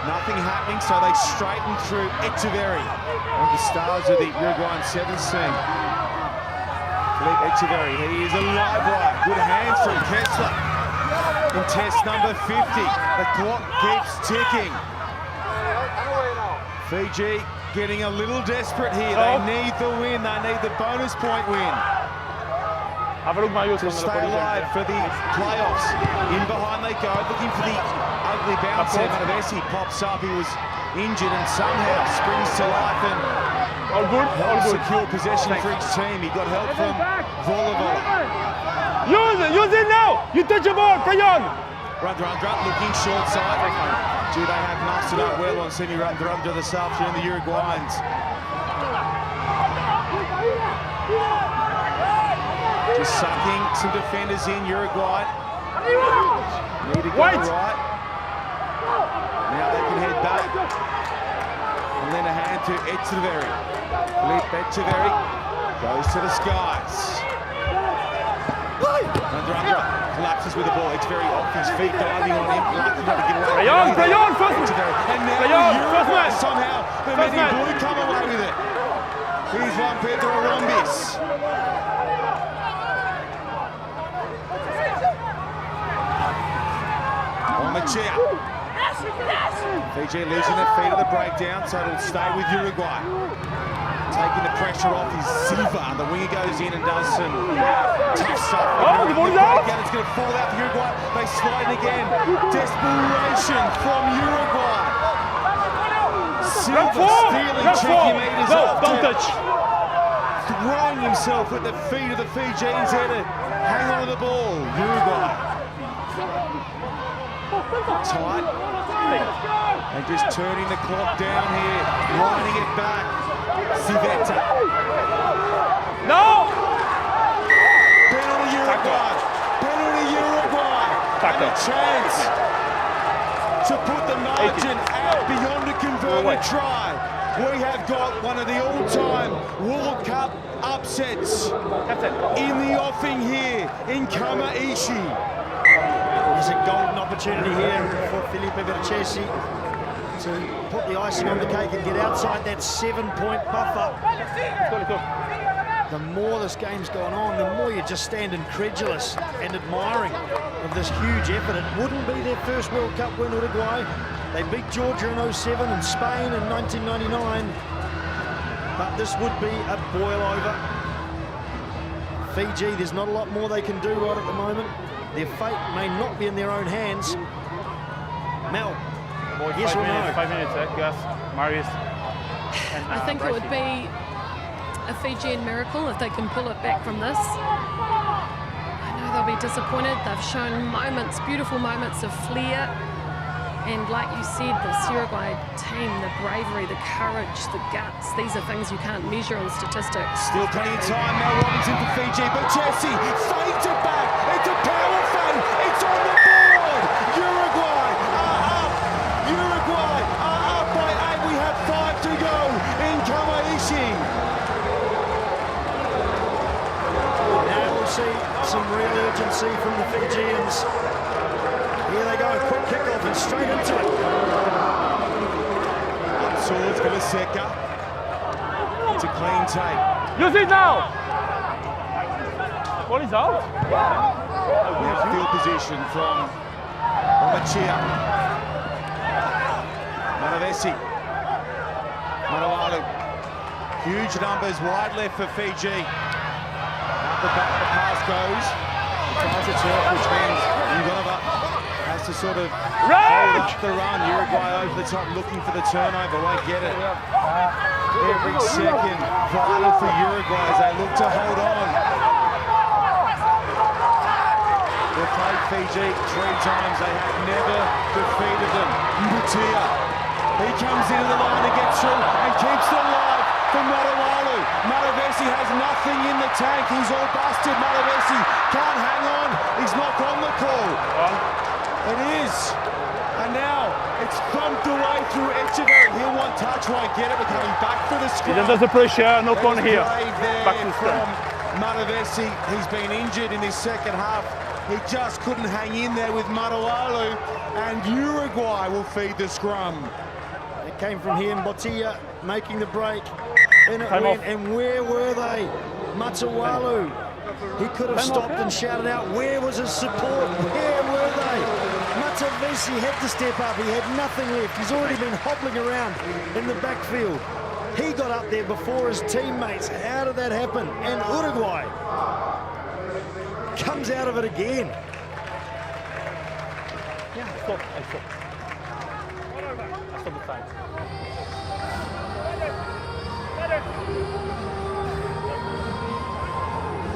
nothing happening, so they straighten through Echeverri, one of the stars of the Uruguayan sevens team. Philippe Echeverri, he is a live wire. Good hands from Kessler in test number 50. The clock keeps ticking. Fiji getting a little desperate here. They need the win. They need the bonus point win to stay alive for the playoffs. In behind they go, looking for the ugly bounce there. Malavesi pops up. He was injured and somehow springs to life and helps secure possession for each team. He got help from Volleyball. Use it now. You touch the ball. Play on. Randra looking short side. Do they have mustered up well on Semi Randra this afternoon, the Uruguayans? Just sucking some defenders in, Uruguay. Need to go right. Now they can head back. And then a hand to Echeverri. Philippe Echeverri goes to the skies. Randra collapses with the ball. It's very off his feet, diving on him. Lucky not to get away. Play on, first. And now Uruguay somehow, the Medi Blue come away with it. Here's Juan Pedro Rombis. On the chair. Fiji losing their feet at the breakdown, so it'll stay with Uruguay. Taking the pressure off is Silva. The winger goes in and does some tough stuff. Oh, the ball's out! It's going to fall out for Uruguay. They slide it again. Desperation from Uruguay. Silva stealing cheeky meters off. Don't touch. Throwing himself at the feet of the Fijians here to hang on to the ball. Uruguay. Tight. And just turning the clock down here. Winding it back. Civetta. No! Penalty Uruguay. Penalty Uruguay. And a chance to put the margin out beyond a converted try. We have got one of the all-time World Cup upsets in the offing here in Kamaishi. There's a golden opportunity here for Filipe Buchesi to put the icing on the cake and get outside that 7-point buffer. The more this game's gone on, the more you just stand incredulous and admiring of this huge effort. It wouldn't be their first World Cup win, Uruguay. They beat Georgia in 07 and Spain in 1999. But this would be a boil over. Fiji, there's not a lot more they can do right at the moment. Their fate may not be in their own hands. Mel, yes or no? 5 minutes, Gus, Marius. I think it would be a Fijian miracle if they can pull it back from this. I know they'll be disappointed. They've shown moments, beautiful moments of flair. And like you said, this Uruguay team, the bravery, the courage, the guts, these are things you can't measure in statistics. Still plenty of time. Mel Robinson for Fiji. Buchesi fades it back. It's a power fade. It's on the board. Uruguay are up. Uruguay are up by 8. We have 5 to go in Kamaishi. Now we'll see some real urgency from the Fijians. Here they go, quick kickoff and straight into it. Up towards Vilaseka. It's a clean take. Use it now! Ball is out. Now field position from Omachia. Malavesi. Manawalu. Huge numbers wide left for Fiji. Out the back the pass goes. He tries a turf, which means Ngonova has to sort of hold up the run. Uruguay over the top looking for the turnover, won't get it. Every second vital for Uruguay as they look to hold on. They've played Fiji 3 times. They have never defeated them. Mbutia, he comes into the line to get through and keeps it alive for Matawalu. Matavesi has nothing in the tank. He's all busted. Matavesi can't hang on. He's not on the call. It is. And now it's thumped away through Echeverry. He'll want touch, won't get it. We're coming back for the scrum. He does the pressure, knock on here. Back to from Matavesi. He's been injured in this second half. He just couldn't hang in there with Matawalu. And Uruguay will feed the scrum. It came from here, Mbutia making the break. And it Time went, off. and where were they? Matawalu. He could have stopped and shouted out, where was his support? Where were they? Matavesi had to step up. He had nothing left. He's already been hobbling around in the backfield. He got up there before his teammates. How did that happen? And Uruguay comes out of it again. Yeah, stop. I stop the time.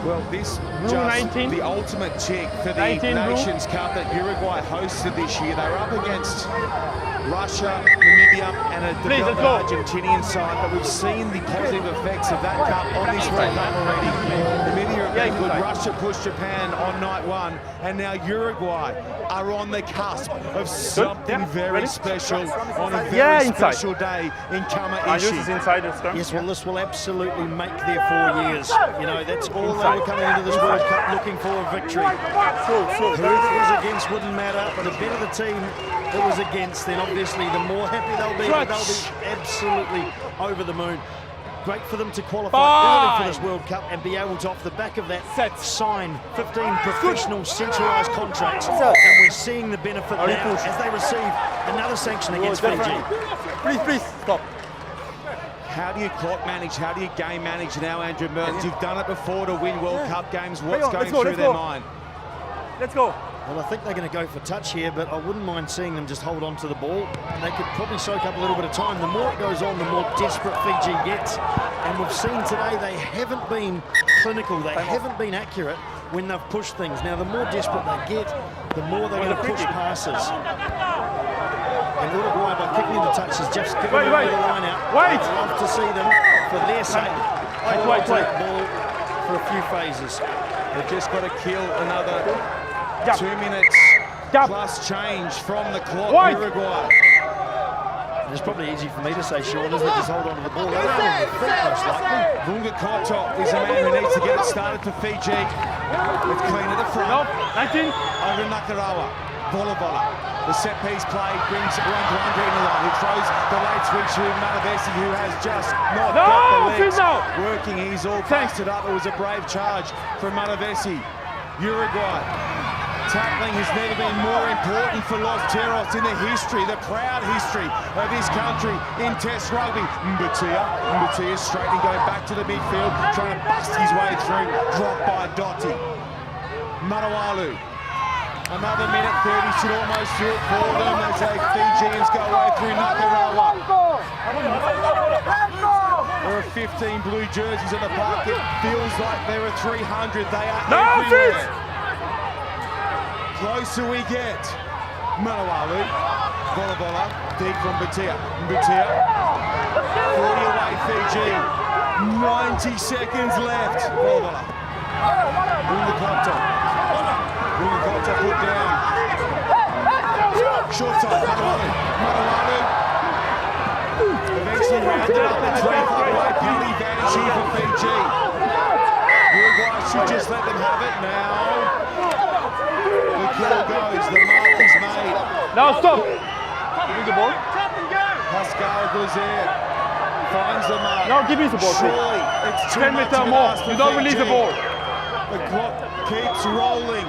Well, this Rule just 19. the ultimate check for the 19 rule. Nations Cup that Uruguay hosted this year. They're up against Russia, Namibia, and a Please, let's developed go. Argentinian side, but we've seen the positive effects of that cup on this World Cup already. Namibia have been good. Russia pushed Japan on night 1, and now Uruguay are on the cusp of something very special on a very special day in I use this Kamaishi. inside the scrum. Yes, well, this will absolutely make their 4 years. You know, that's all they were coming into this World Cup looking for a victory. Who it was against wouldn't matter. The better the team it was against, then obviously the more happy they'll be. They'll be absolutely over the moon. Great for them to qualify early for this World Cup and be able to, off the back of that, sign 15 professional centralised contracts. And we're seeing the benefit now as they receive another sanction against Fiji. Please, stop. How do you clock manage? How do you game manage now, Andrew Mertens? You've done it before to win World Cup games. What's going through their mind? Let's go. Well, I think they're going to go for touch here, but I wouldn't mind seeing them just hold on to the ball. They could probably soak up a little bit of time. The more it goes on, the more desperate Fiji gets. And we've seen today they haven't been clinical. They haven't been accurate when they've pushed things. Now, the more desperate they get, the more they're going to push passes. And Uruguay, by kicking into touch, has just given away the line out. I'd love to see them, for their sake, hold on to that ball for a few phases. They've just got to kill another 2 minutes plus change from the clock, Uruguay. It's probably easy for me to say, Sean, isn't it? Just hold on to the ball. They're on the feet, most likely. Vunga Koto is a man who needs to get it started for Fiji. It's clean at the front. 19. Over Nakarawa. Vola. The set piece play brings it around to Andre in the line, who throws the late switch to Matavesi, who has just not got the legs working. He's all busted up. It was a brave charge from Matavesi. Uruguay. Tackling has never been more important for Los Teros in the history, the proud history of this country in Test rugby. Mbutia straightening, going back to the midfield, trying to bust his way through, dropped by Dotti. Matawalu. Another minute 30 should almost do it for them as the Fijians go away through Nakarawa. There are 15 blue jerseys on the park. It feels like there are 300. They are everywhere. Closer we get. Matawalu. Vola. Deep from Mbutia. 40 away Fiji. 90 seconds left. Vola. Wungakota put down. Short side, Matawalu. Eventually rounded up the 25-away penalty advantage here for Fiji. Uruguay should just let them have it now. The call goes, the mark is made. Now stop. Give me the ball. Pascal Glazier finds the mark. Now give me the ball. Surely it's 10 too much meters of an more. ask for You don't release the Fiji. ball. The clock keeps rolling.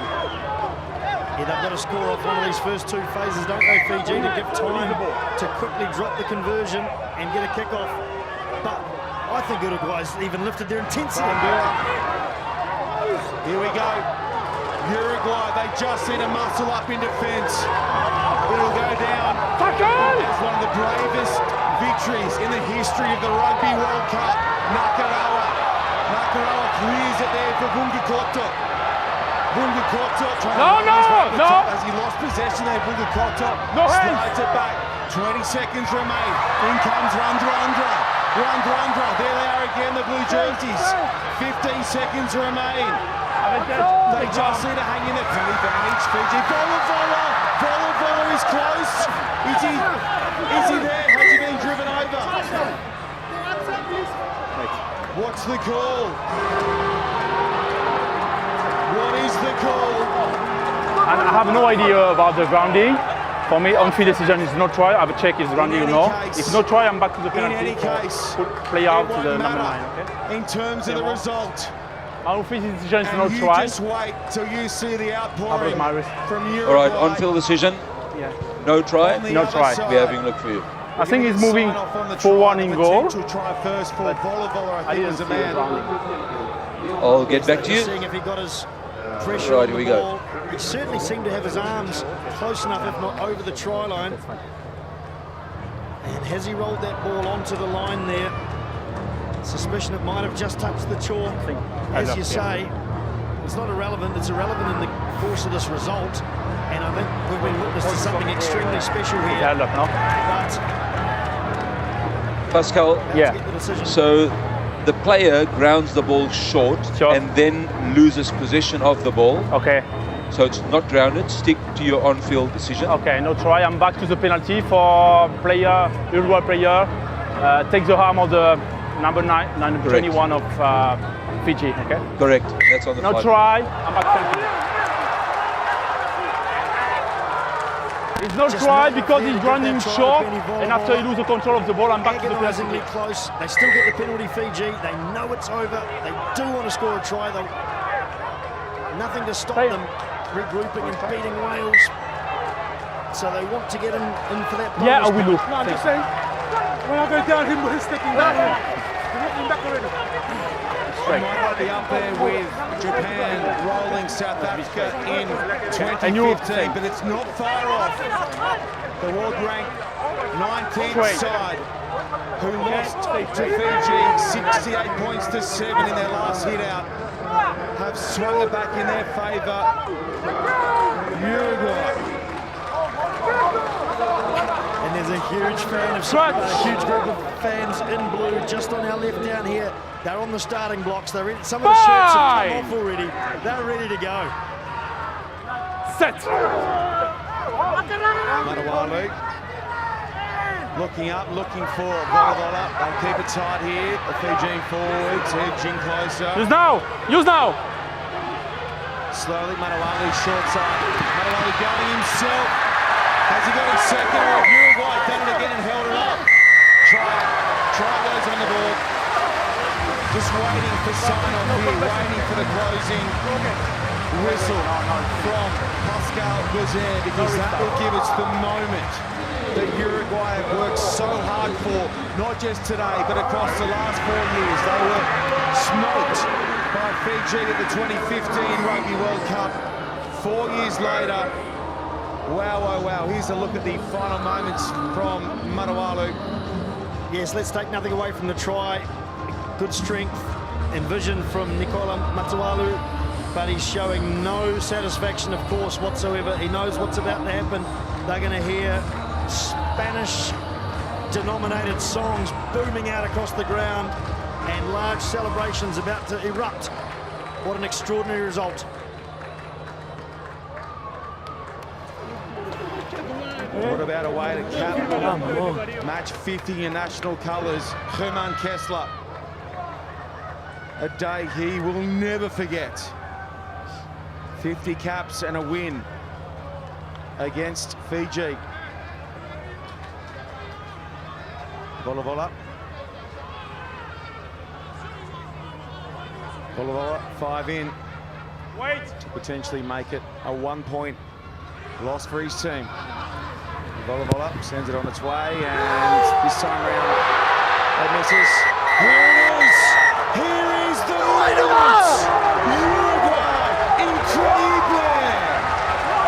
Yeah, they've got to score off one of these first 2 phases, don't they, Fiji, to give time to quickly drop the conversion and get a kick-off. But I think Uruguay's even lifted their intensity. Here we go. Uruguay, they just need to muscle up in defence. It'll go down as one of the bravest victories in the history of the Rugby World Cup. Nakarawa clears it there for Vunga Koto. As he lost possession there, slides it back. 20 seconds remain. In comes Randra. There they are again, the blue jerseys. 15 seconds remain. They just need to hang in the advantage. Fiji. Vola is close. Is he there? Has he been driven over? What's the call? What is the call? And I have no idea about the grounding. For me, on-field decision is no try. I have a check is grounding or no. If no try, I'm back to the penalty. In any case, play out to the it number won't 9. Okay? In terms of the result. My on-field decision is And no you try. just wait till you see the outpouring my risk. from Uruguay. All right, on-field decision. Yeah. No try. On the No other try. side, We're having a look for you. I think he's sign moving off on the for try, 1 in the goal. potential try first for Vola, I think, didn't was a see the man. grounding. I'll get back to you. Seeing if he got his pressure Right, on here the we go. ball. He certainly seemed to have his arms close enough, if not over the try line. And has he rolled that ball onto the line there? Suspicion it might have just touched the chalk. As you say, it's not irrelevant. It's irrelevant in the course of this result. And I think we've been witness to something extremely special here. Yeah, look, no? But Pascal, Yeah. get the decision. so the player grounds the ball short Sure. and then loses possession of the ball. Okay. So it's not grounded. Stick to your on-field decision. Okay, no try. I'm back to the penalty for player, Uruguay player. Take the arm of the number 21 of Fiji. Okay. Correct. That's on the No flag. try. I'm back to penalty. It's not Just try not because fair he's to get running that try, short, Benny Vola. and after he loses control of the ball, I'm back to the penalty. Agonisingly close. They still get the penalty, Fiji. They know it's over. They do want to score a try. Nothing to stop them regrouping and beating Wales. So they want to get in for that bonus. Yeah, I will look. No, I'm just saying, when I go down, he's stepping down here. He's not back already. Might be up there with Japan rolling South Africa in 2015, but it's not far off. The world-ranked 19th side, who lost to Fiji 68 points to 7 in their last hit-out, have swung it back in their favour. Uruguay. And there's a huge fan of a huge group of fans in blue just on our left down here. They're on the starting blocks. They're ready. Some of the shirts have come off already. They're ready to go. Set. Matawalu looking up, looking for Vola. They'll keep it tight here. The Fijian forwards edging closer. Use now. Use now. Slowly, Matawalu short side. Matawalu going himself. Has he got his second? Or Uruguay done it again and held it up? Try goes on the board. Just waiting for sign-off here, waiting for the closing whistle from Pascal Gauzer, because that will give us the moment that Uruguay have worked so hard for, not just today, but across the last 4 years. They were smoked by Fiji at the 2015 Rugby World Cup. 4 years later, wow, oh wow. Here's a look at the final moments from Matawalu. Yes, let's take nothing away from the try. Good strength and vision from Nicola Matawalu, but he's showing no satisfaction, of course, whatsoever. He knows what's about to happen. They're going to hear Spanish-denominated songs booming out across the ground and large celebrations about to erupt. What an extraordinary result. What about a way to cap match 50 in national colours? Herman Kessler. A day he will never forget. 50 caps and a win against Fiji. Vola. Vola, 5 in. Wait. To potentially make it a 1-point loss for his team. Vola sends it on its way, and this time round it misses. Here it is! Here is the moment! Uruguay, incredible!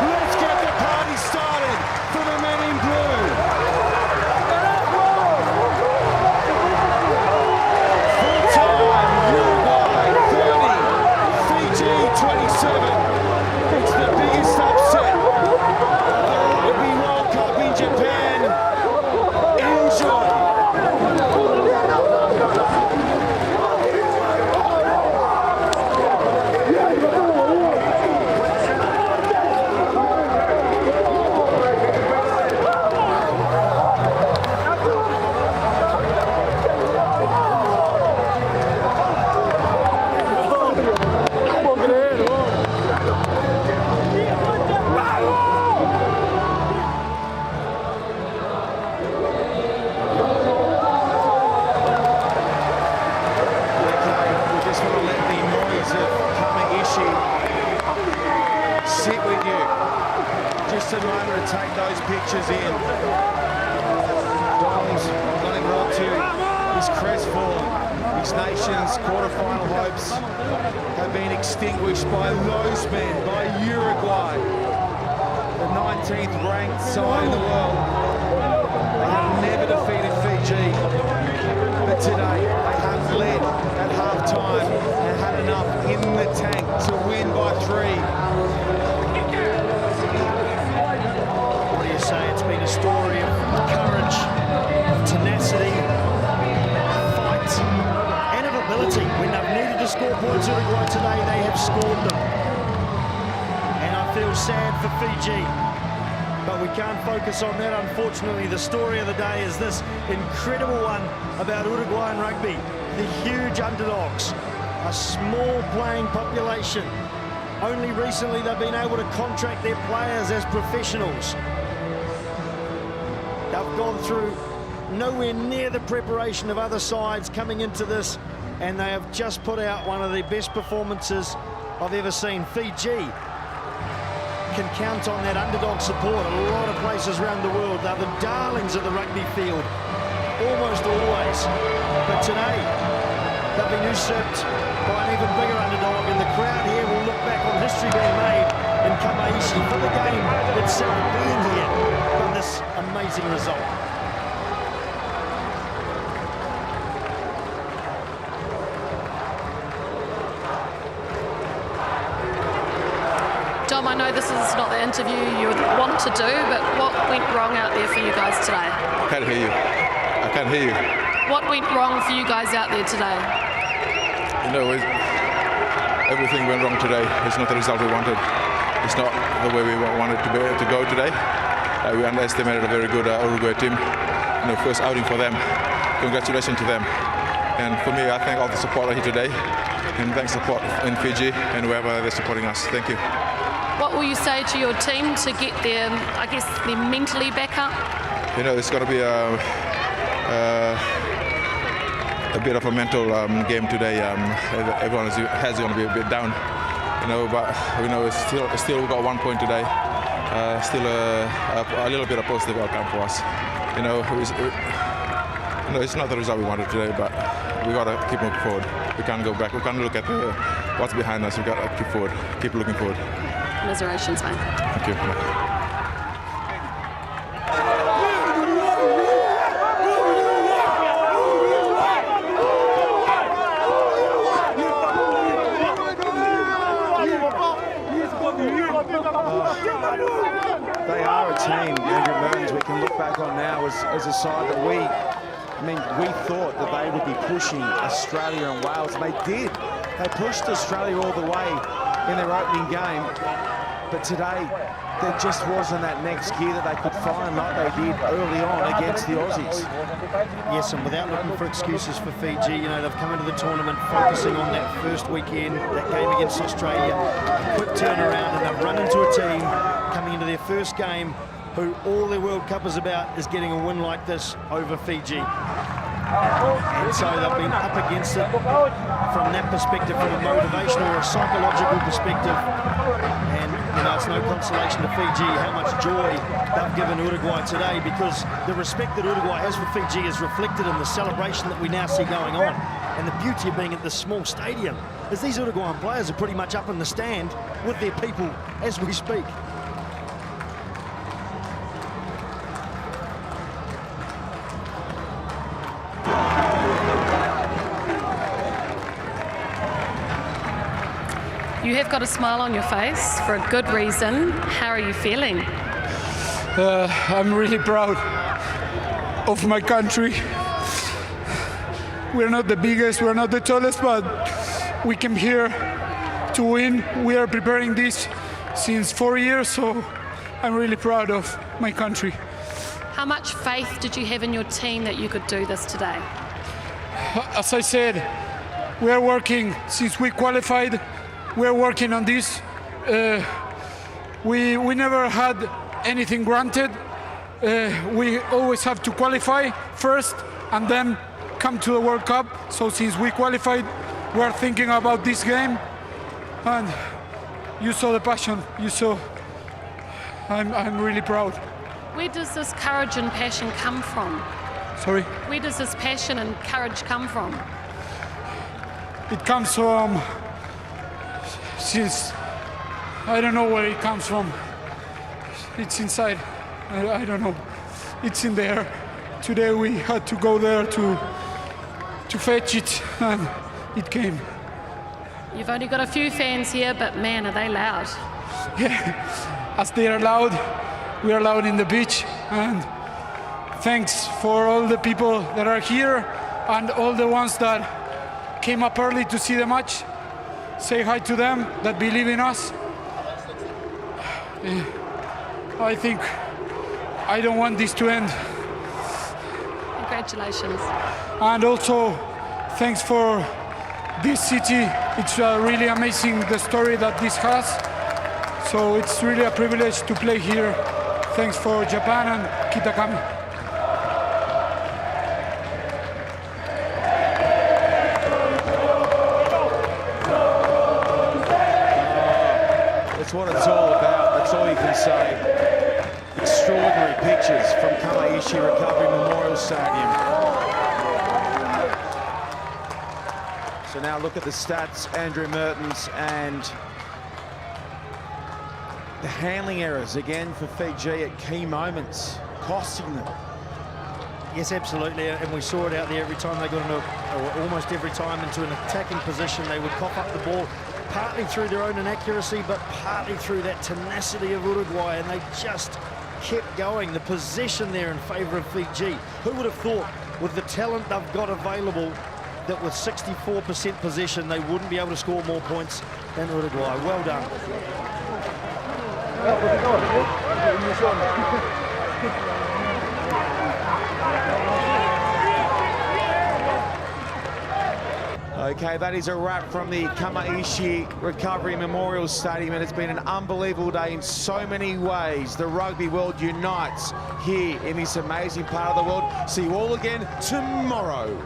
Let's get the party started for the men in blue. Full time, Uruguay 30, Fiji 27. pictures in. Donald's got him robbed to his crestfallen. His nation's quarter-final hopes have been extinguished by those men, by Uruguay, the 19th ranked side in the world. They have never defeated Fiji, but today they have led at half-time and had enough in the tank to win by 3. What do you say? It's been a story of courage, of tenacity, fight, and of ability. When they've needed to score points Uruguay today, they have scored them. And I feel sad for Fiji, but we can't focus on that. Unfortunately, the story of the day is this incredible one about Uruguayan rugby. The huge underdogs, a small playing population. Only recently they've been able to contract their players as professionals. They've gone through nowhere near the preparation of other sides coming into this, and they have just put out one of the best performances I've ever seen. Fiji can count on that underdog support a lot of places around the world. They're the darlings of the rugby field, almost always. But today, they've been usurped by an even bigger underdog, and the crowd here will look back on history being made in釜石for the game itself being here from this amazing result. Dom, I know this is not the interview you would want to do, but what went wrong out there for you guys today? I can't hear you. I can't hear you. What went wrong for you guys out there today? You know, everything went wrong today. It's not the result we wanted. It's not the way we wanted to go today. We underestimated a very good Uruguay team. You know, first outing for them. Congratulations to them. And for me, I thank all the support here today. And thanks support in Fiji and wherever they're supporting us. Thank you. What will you say to your team to get their, I guess, their mentally back up? You know, it's going to be a bit of a mental game today. Everyone has going to be a bit down, you know. But you know, still we got 1 point today. Still a little bit of positive outcome for us. You know, it's not the result we wanted today, but we got to keep moving forward. We can't go back. We can't look at what's behind us. We got to keep forward, keep looking forward. Commiserations, mate. Thank you. They are a team, Andrew Burns, we can look back on now as a side that we thought that they would be pushing Australia and Wales, and they did. They pushed Australia all the way in their opening game, but today there just wasn't that next gear that they could find like they did early on against the Aussies. Yes, and without looking for excuses for Fiji, you know, they've come into the tournament focusing on that first weekend, that game against Australia, a quick turnaround, and they've run into a team coming into their first game who all their World Cup is about is getting a win like this over Fiji. And so they've been up against it from that perspective, from a motivational or a psychological perspective. And, you know, it's no consolation to Fiji how much joy they've given Uruguay today, because the respect that Uruguay has for Fiji is reflected in the celebration that we now see going on. And the beauty of being at this small stadium is these Uruguayan players are pretty much up in the stand with their people as we speak. You have got a smile on your face for a good reason. How are you feeling? I'm really proud of my country. We're not the biggest, we're not the tallest, but we came here to win. We are preparing this since 4 years, so I'm really proud of my country. How much faith did you have in your team that you could do this today? As I said, we are working since we qualified. We're working on this. We never had anything granted. We always have to qualify first and then come to the World Cup. So since we qualified, we're thinking about this game. And you saw the passion. You saw. I'm really proud. Where does this courage and passion come from? Sorry? Where does this passion and courage come from? It comes from, since, I don't know where it comes from. It's inside, I don't know. It's in there. Today we had to go there to fetch it, and it came. You've only got a few fans here, but man, are they loud. Yeah, as they are loud, we are loud in the beach, and thanks for all the people that are here and all the ones that came up early to see the match. Say hi to them that believe in us. I think I don't want this to end. Congratulations. And also, thanks for this city. It's really amazing the story that this has. So it's really a privilege to play here. Thanks for Japan and Kitakami. That's what it's all about. That's all you can say. Extraordinary pictures from釜石Recovery Memorial Stadium. So now look at the stats, Andrew Mertens, and the handling errors again for Fiji at key moments, costing them. Yes, absolutely, and we saw it out there every time they got into, or almost every time, into an attacking position. They would cough up the ball, partly through their own inaccuracy, but partly through that tenacity of Uruguay, and they just kept going. The possession there in favour of Fiji. Who would have thought, with the talent they've got available, that with 64% possession, they wouldn't be able to score more points than Uruguay. Well done. Okay, that is a wrap from the釜石Recovery Memorial Stadium, and it's been an unbelievable day in so many ways. The rugby world unites here in this amazing part of the world. See you all again tomorrow.